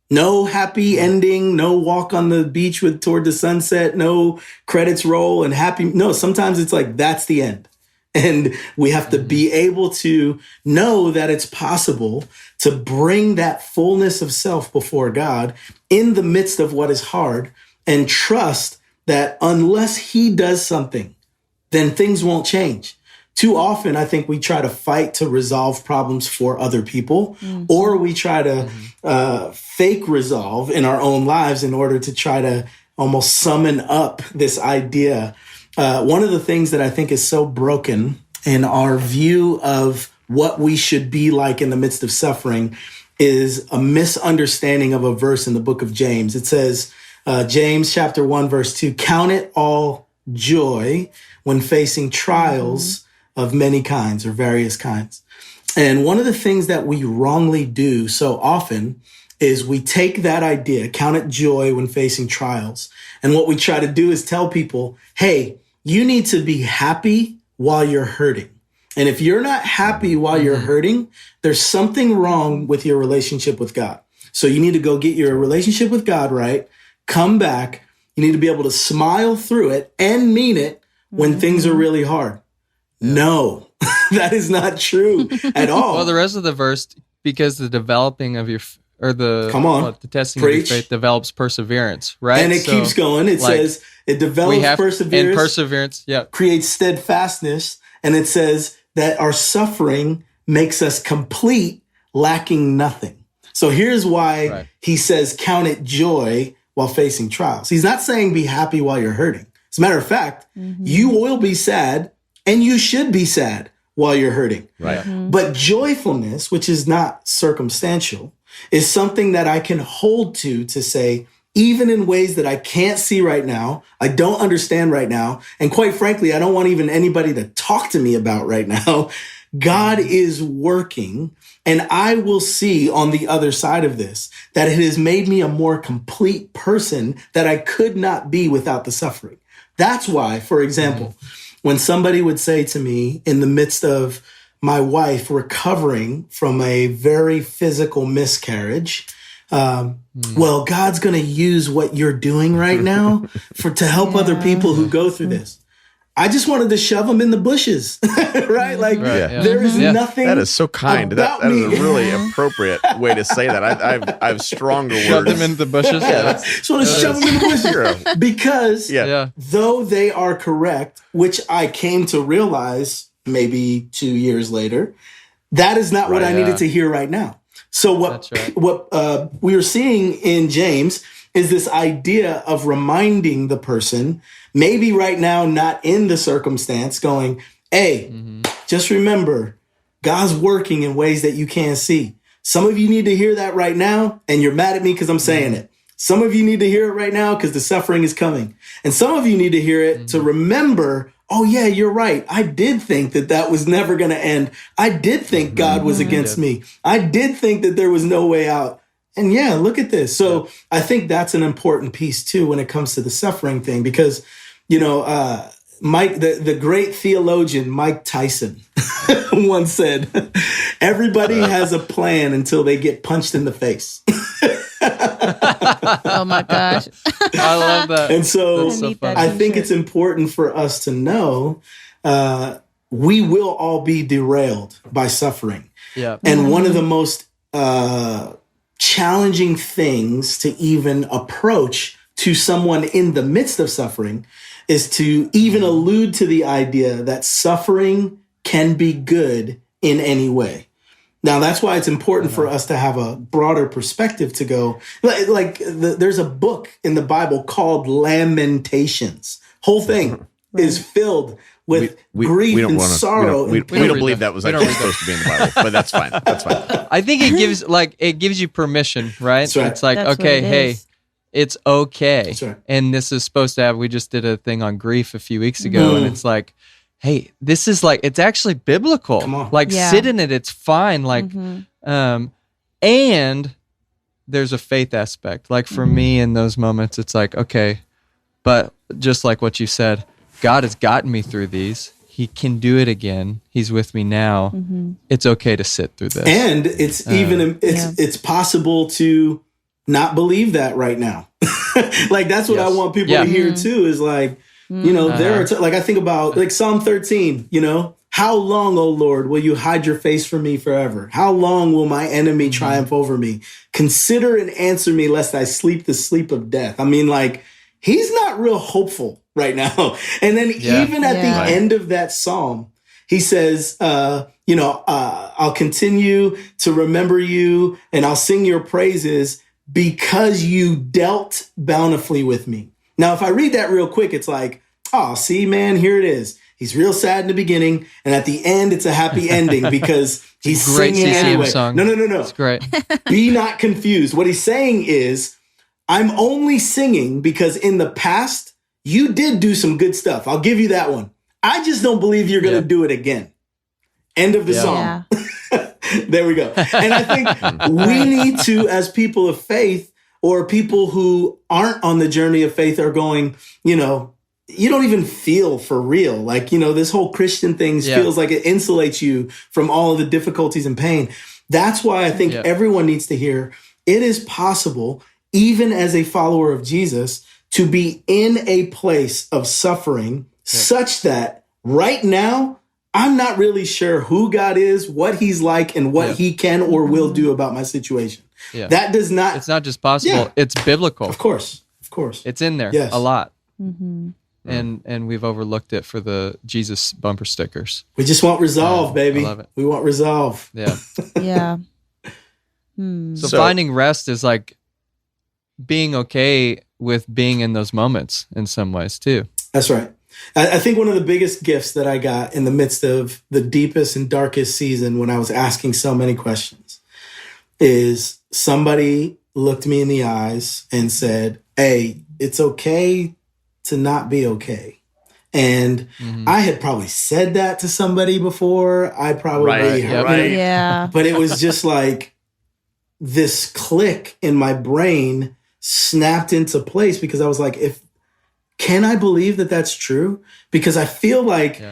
No happy ending, no walk on the beach toward the sunset, no credits roll and happy. No, sometimes it's like, that's the end. And we have to be able to know that it's possible to bring that fullness of self before God in the midst of what is hard, and trust that unless he does something, then things won't change. Too often, I think we try to fight to resolve problems for other people, or we try to fake resolve in our own lives in order to try to almost summon up this idea. One of the things that I think is so broken in our view of what we should be like in the midst of suffering is a misunderstanding of a verse in the book of James. It says, James chapter 1, verse 2, count it all joy when facing trials of many kinds or various kinds. And one of the things that we wrongly do so often is we take that idea, count it joy when facing trials. And what we try to do is tell people, hey, you need to be happy while you're hurting. And if you're not happy while you're hurting, there's something wrong with your relationship with God. So you need to go get your relationship with God right, come back. You need to be able to smile through it and mean it when things are really hard. No, that is not true at all. Well, the rest of the verse, because the developing of your, the testing Preach. of your faith develops perseverance, right? And it keeps going. It says it develops perseverance. And perseverance, creates steadfastness. And it says that our suffering makes us complete, lacking nothing. So here's why he says, count it joy while facing trials. He's not saying be happy while you're hurting. As a matter of fact, you will be sad, and you should be sad while you're hurting. Right. But joyfulness, which is not circumstantial, is something that I can hold to say, even in ways that I can't see right now, I don't understand right now, and quite frankly, I don't want even anybody to talk to me about right now, God is working, and I will see on the other side of this that it has made me a more complete person that I could not be without the suffering. That's why, for example, when somebody would say to me in the midst of my wife recovering from a very physical miscarriage, well, God's going to use what you're doing right now to help other people who go through this. I just wanted to shove them in the bushes, right? Like there is nothing. That is so kind. That is a really appropriate way to say that. I have stronger words. Shove them into the bushes. Just want to shove them in the bushes because though they are correct, which I came to realize maybe 2 years later, that is not what I needed to hear right now. So what we are seeing in James is this idea of reminding the person, maybe right now not in the circumstance, going, hey, just remember, God's working in ways that you can't see. Some of you need to hear that right now, and you're mad at me because I'm saying it. Some of you need to hear it right now because the suffering is coming. And some of you need to hear it to remember, oh yeah, you're right. I did think that was never going to end. I did think God was against me. I did think that there was no way out. And yeah, look at this. So I think that's an important piece too when it comes to the suffering thing, because, Mike, the great theologian Mike Tyson once said, everybody has a plan until they get punched in the face. Oh my gosh. I love that. And so, That's so need that funny. I think it's important for us to know we will all be derailed by suffering. Yeah. And one of the most challenging things to even approach to someone in the midst of suffering is to even allude to the idea that suffering can be good in any way. Now, that's why it's important for us to have a broader perspective to go, there's a book in the Bible called Lamentations. Whole thing is filled with grief and sorrow. We don't believe that was actually supposed to be in the Bible, but that's fine. That's fine. I think it gives you permission, right? That's right. It's like, That's okay, what it hey, is. it's okay. That's right. And this is supposed to have, we just did a thing on grief a few weeks ago, and it's like, hey, this is like, it's actually biblical. Come on. Like, Yeah. sit in it, it's fine. Like, and there's a faith aspect. Like, for me in those moments, it's like, okay, but just like what you said, God has gotten me through these. He can do it again. He's with me now. It's okay to sit through this. And it's it's possible to not believe that right now. Like, that's what I want people to hear too, is like, there are like, I think about like Psalm 13, how long, O Lord, will you hide your face from me forever? How long will my enemy triumph over me? Consider and answer me lest I sleep the sleep of death. I mean, like, he's not real hopeful right now. And then even at the end of that Psalm, he says, I'll continue to remember you and I'll sing your praises because you dealt bountifully with me. Now, if I read that real quick, it's like, oh, see, man, here it is. He's real sad in the beginning, and at the end, it's a happy ending because he's great singing CCM anyway. song. No. It's great. Be not confused. What he's saying is, I'm only singing because in the past, you did do some good stuff. I'll give you that one. I just don't believe you're going to do it again. End of the song. There we go. And I think we need to, as people of faith or people who aren't on the journey of faith are going, you don't even feel for real. Like, this whole Christian thing feels like it insulates you from all of the difficulties and pain. That's why I think everyone needs to hear it is possible, even as a follower of Jesus, to be in a place of suffering such that right now, I'm not really sure who God is, what he's like, and what he can or will do about my situation. Yeah. That does not... It's not just possible. It's biblical. Of course. It's in there a lot. And we've overlooked it for the Jesus bumper stickers. We just want resolve, baby. I love it. We want resolve. Yeah. Yeah. So finding rest is like being okay with being in those moments in some ways too. That's right. I think one of the biggest gifts that I got in the midst of the deepest and darkest season when I was asking so many questions is somebody looked me in the eyes and said, hey, it's okay to not be okay. And I had probably said that to somebody before. I probably heard it. But it was just like this click in my brain snapped into place because I was like, can I believe that that's true? Because I feel like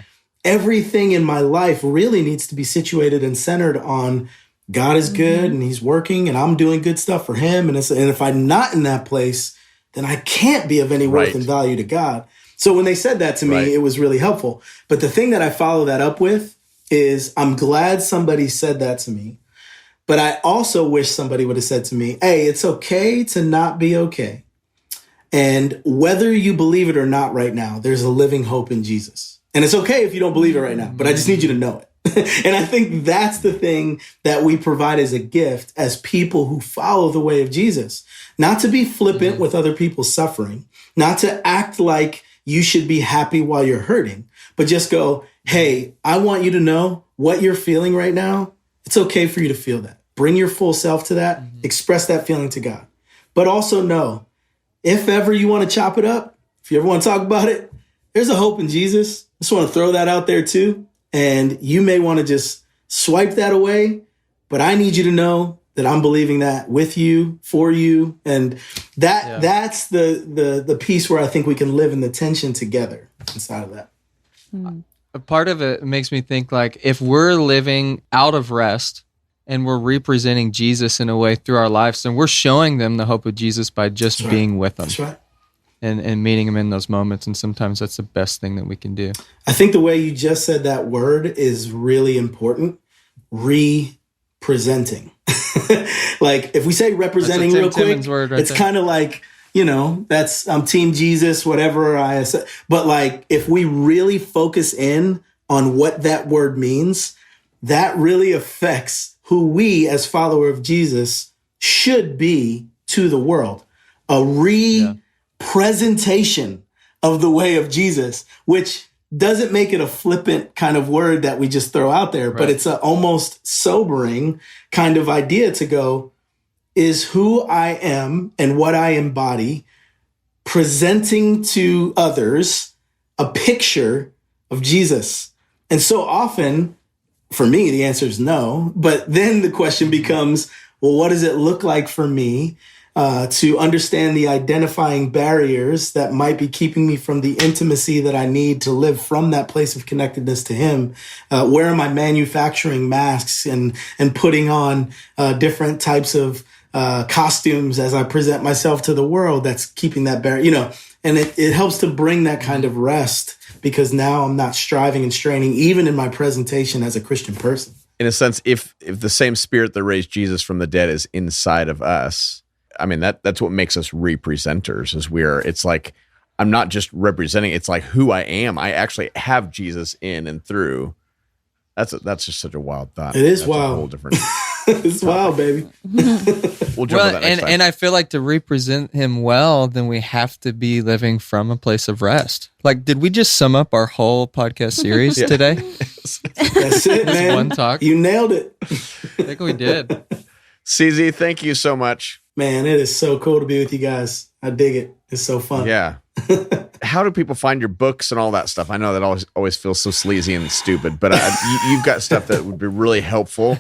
everything in my life really needs to be situated and centered on God is good and he's working and I'm doing good stuff for him. And if I'm not in that place, then I can't be of any worth and value to God. So when they said that to me, it was really helpful. But the thing that I follow that up with is I'm glad somebody said that to me. But I also wish somebody would have said to me, hey, it's okay to not be okay. And whether you believe it or not right now, there's a living hope in Jesus. And it's okay if you don't believe it right now, but I just need you to know it. And I think that's the thing that we provide as a gift as people who follow the way of Jesus. Not to be flippant with other people's suffering, not to act like you should be happy while you're hurting, but just go, hey, I want you to know what you're feeling right now. It's okay for you to feel that. Bring your full self to that. Express that feeling to God. But also know, if ever you want to chop it up, if you ever want to talk about it, there's a hope in Jesus. I just want to throw that out there too. And you may want to just swipe that away, but I need you to know that I'm believing that with you, for you. And that's the piece where I think we can live in the tension together inside of that. A part of it makes me think like if we're living out of rest and we're representing Jesus in a way through our lives, and we're showing them the hope of Jesus by just being with them. That's right. And meeting them in those moments. And sometimes that's the best thing that we can do. I think the way you just said that word is really important. Representing. Like if we say representing real quick, it's kind of like, that's I'm Team Jesus, whatever I say. But like if we really focus in on what that word means, that really affects who we as follower of Jesus should be to the world. A representation of the way of Jesus, which doesn't make it a flippant kind of word that we just throw out there, but it's an almost sobering kind of idea to go, is who I am and what I embody presenting to others a picture of Jesus? And so often, for me, the answer is no. But then the question becomes, well, what does it look like for me to understand the identifying barriers that might be keeping me from the intimacy that I need to live from that place of connectedness to him? Where am I manufacturing masks and putting on different types of costumes as I present myself to the world that's keeping that barrier, and it helps to bring that kind of rest, because now I'm not striving and straining even in my presentation as a Christian person. In a sense, if the same spirit that raised Jesus from the dead is inside of us, I mean, that's what makes us representers, is it's like, I'm not just representing, it's like who I am. I actually have Jesus in and through. That's just such a wild thought. It is that's wild. A whole different it's wild, baby. We'll jump on that next time. And I feel like to represent him well, then we have to be living from a place of rest. Like, did we just sum up our whole podcast series today? That's it, man. One talk. You nailed it. I think we did. CZ, thank you so much. Man, it is so cool to be with you guys. I dig it. It's so fun. Yeah. How do people find your books and all that stuff? I know that always feels so sleazy and stupid, but you've got stuff that would be really helpful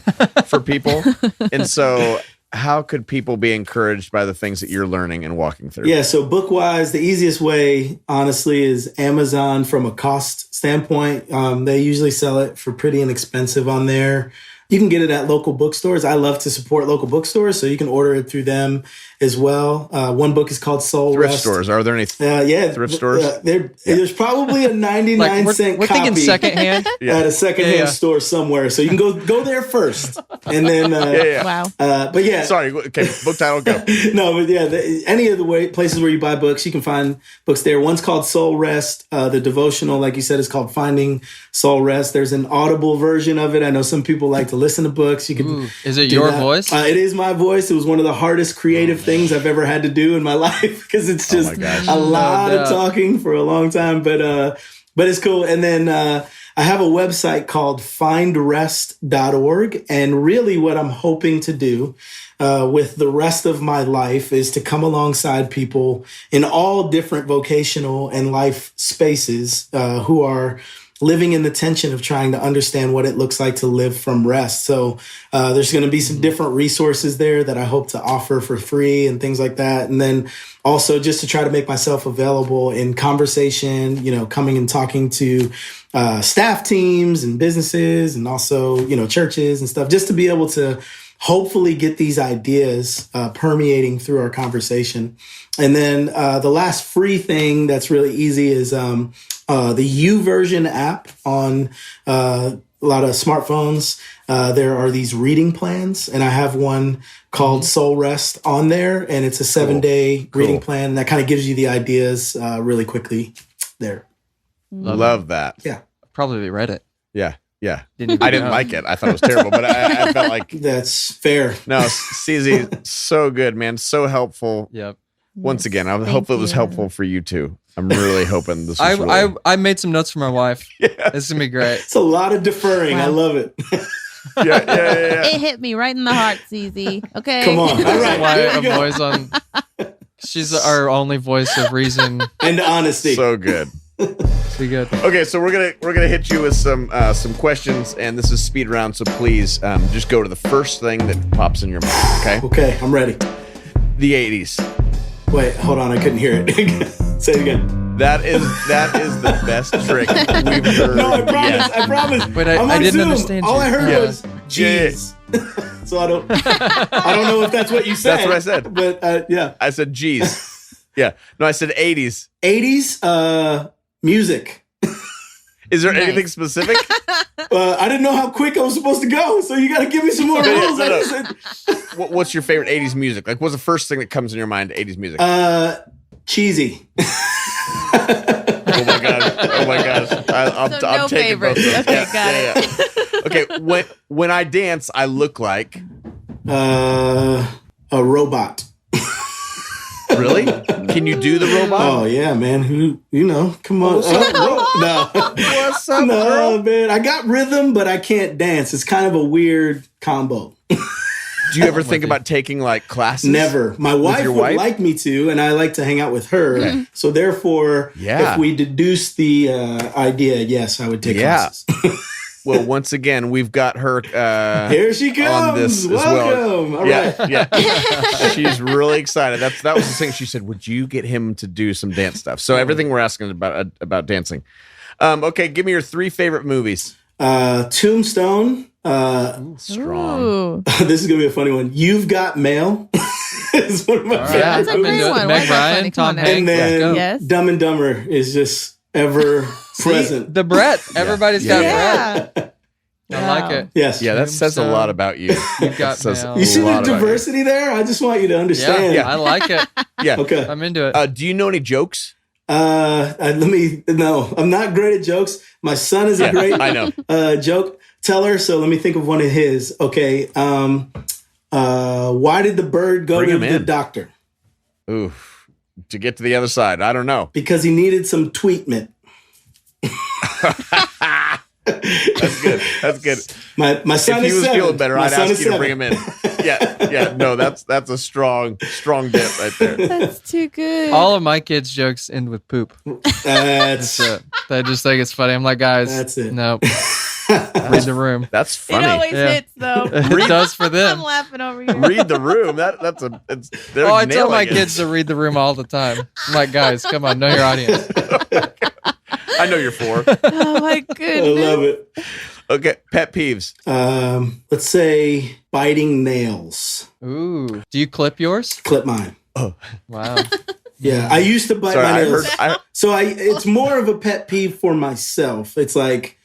for people. And so how could people be encouraged by the things that you're learning and walking through? Yeah, so book-wise, the easiest way, honestly, is Amazon from a cost standpoint. They usually sell it for pretty inexpensive on there. You can get it at local bookstores. I love to support local bookstores, so you can order it through them as well. One book is called Soul Thrift Rest. stores. Are there any thrift stores? There's probably a 99-cent we're copy thinking secondhand at a secondhand store somewhere. So you can go there first. And then, Wow. but yeah. Sorry. Okay. Book title, go. No, but yeah, any of the places where you buy books, you can find books there. One's called Soul Rest. The devotional, like you said, is called Finding Soul Rest. There's an Audible version of it. I know some people like to listen to books. You can. Is it your voice? It is my voice. It was one of the hardest creative things I've ever had to do in my life, because it's just a lot of talking for a long time. But it's cool. And then I have a website called findrest.org. And really what I'm hoping to do with the rest of my life is to come alongside people in all different vocational and life spaces who are living in the tension of trying to understand what it looks like to live from rest. So there's going to be some different resources there that I hope to offer for free and things like that. And then also just to try to make myself available in conversation, coming and talking to staff teams and businesses and also, churches and stuff, just to be able to hopefully get these ideas permeating through our conversation. And then the last free thing that's really easy is the YouVersion app on a lot of smartphones. There are these reading plans, and I have one called Soul Rest on there, and it's a 7-day reading plan that kind of gives you the ideas really quickly there. Love that. Yeah. Probably read it. Yeah. Yeah. I didn't like it. I thought it was terrible, but I felt like that's fair. No, CZ, so good, man. So helpful. Yep. Once again, I hope it was helpful for you too. I'm really hoping this was really... I made some notes for my wife. Yeah. This is going to be great. It's a lot of deferring. Wow. I love it. Yeah. It hit me right in the heart, CZ. Okay. Come on. All right. Why a voice on... She's our only voice of reason. And honesty. So good. Be good. Okay, so we're gonna hit you with some questions, and this is speed round. So please, just go to the first thing that pops in your mind. Okay. Okay, I'm ready. The 80s. Wait, hold on, I couldn't hear it. Say it again. That is the best trick we've heard. No, I promise. But I'm I on didn't Zoom. understand. All I heard was G's. So I don't know if that's what you said. That's what I said. But yeah. I said G's. Yeah. No, I said 80s. 80s music. Is there anything specific? I didn't know how quick I was supposed to go, so you got to give me some more rules. I just said, What's your favorite 80s music? Like, what's the first thing that comes in your mind, 80s music? cheesy. Oh my gosh! I'm taking both of those. Okay, got it. Okay, when I dance, I look like a robot. Really? Can you do the robot? Oh yeah, man. Come on. No. What's up, No, girl? man. I got rhythm, but I can't dance. It's kind of a weird combo. Do you ever think about taking like classes? Never. My wife would wife? like me to, and I like to hang out with her. Okay. So therefore, Yeah. if we deduce the idea, yes, I would take classes. Well, once again, we've got her Here she comes. on this as Welcome. well. All right. Yeah. She's really excited. That was the thing. She said, "Would you get him to do some dance stuff?" So everything we're asking about dancing. Okay, give me your 3 favorite movies. Tombstone. Strong. Ooh. This is gonna be a funny one. You've Got Mail. It's one of my favorite That's a I've been great doing one. Meg Why is that Ryan, funny? Come Tom on now. Hanks. And then go. Yes. Dumb and Dumber is just ever present. The Brett. Everybody's got Yeah. Brett. I like it. Yes. Yeah, that says a Tombstone. lot about you. You've got Says mail. You see a the lot about you. diversity there? I just want you to understand. Yeah, I like it. Yeah. Okay. I'm into it. Do you know any jokes? No, I'm not great at jokes. My son is a great I know. joke teller, so let me think of one of his. Okay. Why did the bird go Bring to him the in. doctor? Oof. To get to the other side. I don't know. Because he needed some tweetment. That's good. That's good. My son If he is was 7. feeling better, My I'd son ask is you to 7. bring him in. Yeah. No, that's a strong bit right there. That's too good. All of my kids' jokes end with poop. That's So they just think it's funny. I'm like, guys, That's it. no. Read the room. That's it funny. always Yeah. hits though. It does for I'm them. laughing over here. Read the room. They're Oh, I tell my nailing it. kids to read the room all the time. I'm like, guys, come on, know your audience. I know you're 4. Oh my I goodness. love it. Okay, pet peeves. Let's say biting nails. Ooh. Do you clip yours? Clip mine. Wow. Yeah, I used to bite Sorry, my I nails. heard. So it's more of a pet peeve for myself. It's like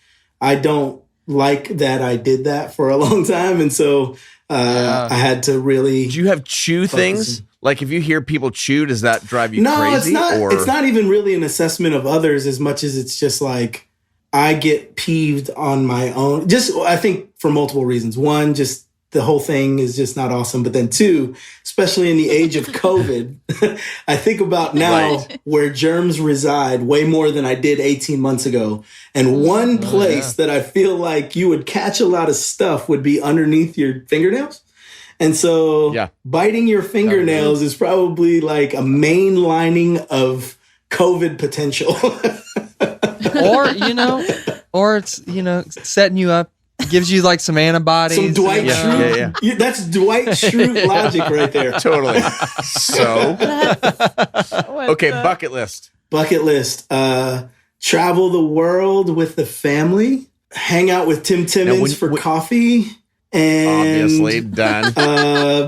I don't like that I did that for a long time, and so Yeah. I had to really. Do you have chew things? Focusing. Like if you hear people chew, does that drive you No, crazy? it's not. Or It's not even really an assessment of others as much as it's just like I get peeved on my own. Just I think for multiple reasons. One, just the whole thing is just not awesome. But then 2, especially in the age of COVID, I think about now Right. where germs reside way more than I did 18 months ago. And one place that I feel like you would catch a lot of stuff would be underneath your fingernails. And so Yeah. biting your fingernails is probably like a mainlining of COVID potential. or it's, setting you up, gives you like some antibodies. Some Dwight Yeah, Schrute. yeah. That's Dwight Schrute logic right there. Totally. So What okay, the- bucket list. Bucket list. Travel the world with the family. Hang out with Tim Timmons for coffee. And Obviously done.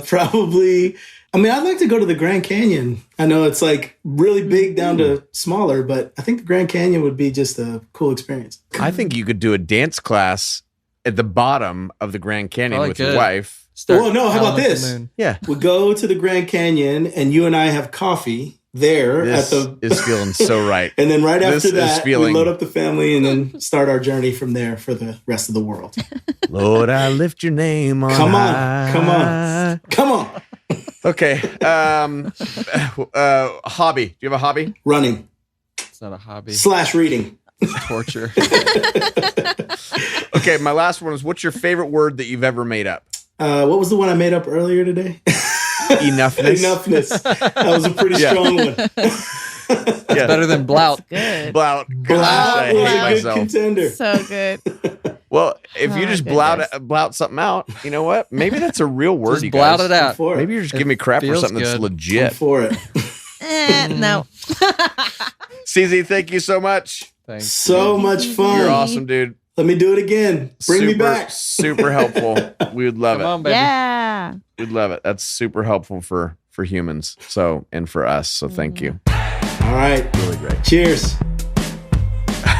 probably, I'd like to go to the Grand Canyon. I know it's like really big down to smaller, but I think the Grand Canyon would be just a cool experience. I think you could do a dance class at the bottom of the Grand Canyon Probably with your could. wife. Well, no, how about howling at the this? moon. Yeah. We go to the Grand Canyon and you and I have coffee there This at the is feeling so right. and then right This after is that, feeling- we load up the family and then start our journey from there for the rest of the world. Lord, I lift your name on Come on, high. come on, come on. Okay. Hobby. Do you have a hobby? Running It's not a hobby. / reading. It's torture. Okay, my last one is what's your favorite word that you've ever made up? What was the one I made up earlier today? Enoughness. Enoughness. That was a pretty Yeah. strong one. Yeah. Better than blout. Good. Blout. Gosh, I Blout was hate a good myself. contender. So good. Well, if you Oh, just goodness. blout something out, you know what? Maybe that's a real word. Just you blout guys. it out. For it. Maybe you're just giving me crap for feels something that's good. I'm legit. for it. No. CZ, thank you so much. Thanks. So much fun. You're awesome, dude. Let me do it again. Bring me back. Super helpful. We would love Come it. on, baby. Yeah. We'd love it. That's super helpful for humans. So, and for us. So thank you. All right. Really great. Cheers.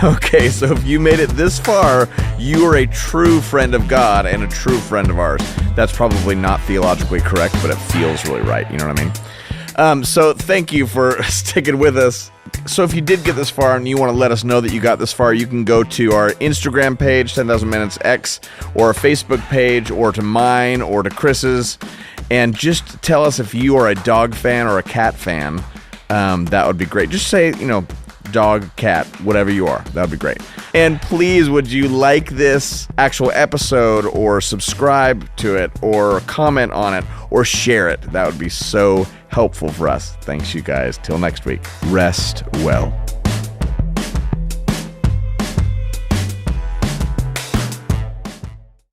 Okay, so if you made it this far, you are a true friend of God and a true friend of ours. That's probably not theologically correct, but it feels really right. You know what I mean? So thank you for sticking with us. So if you did get this far and you want to let us know that you got this far, you can go to our Instagram page, 10,000 Minutes X, or our Facebook page, or to mine, or to Chris's, and just tell us if you are a dog fan or a cat fan. That would be great. Just say, dog, cat, whatever you are. That would be great. And please, would you like this actual episode, or subscribe to it, or comment on it, or share it? That would be so helpful for us. Thanks, you guys. Till next week. Rest well.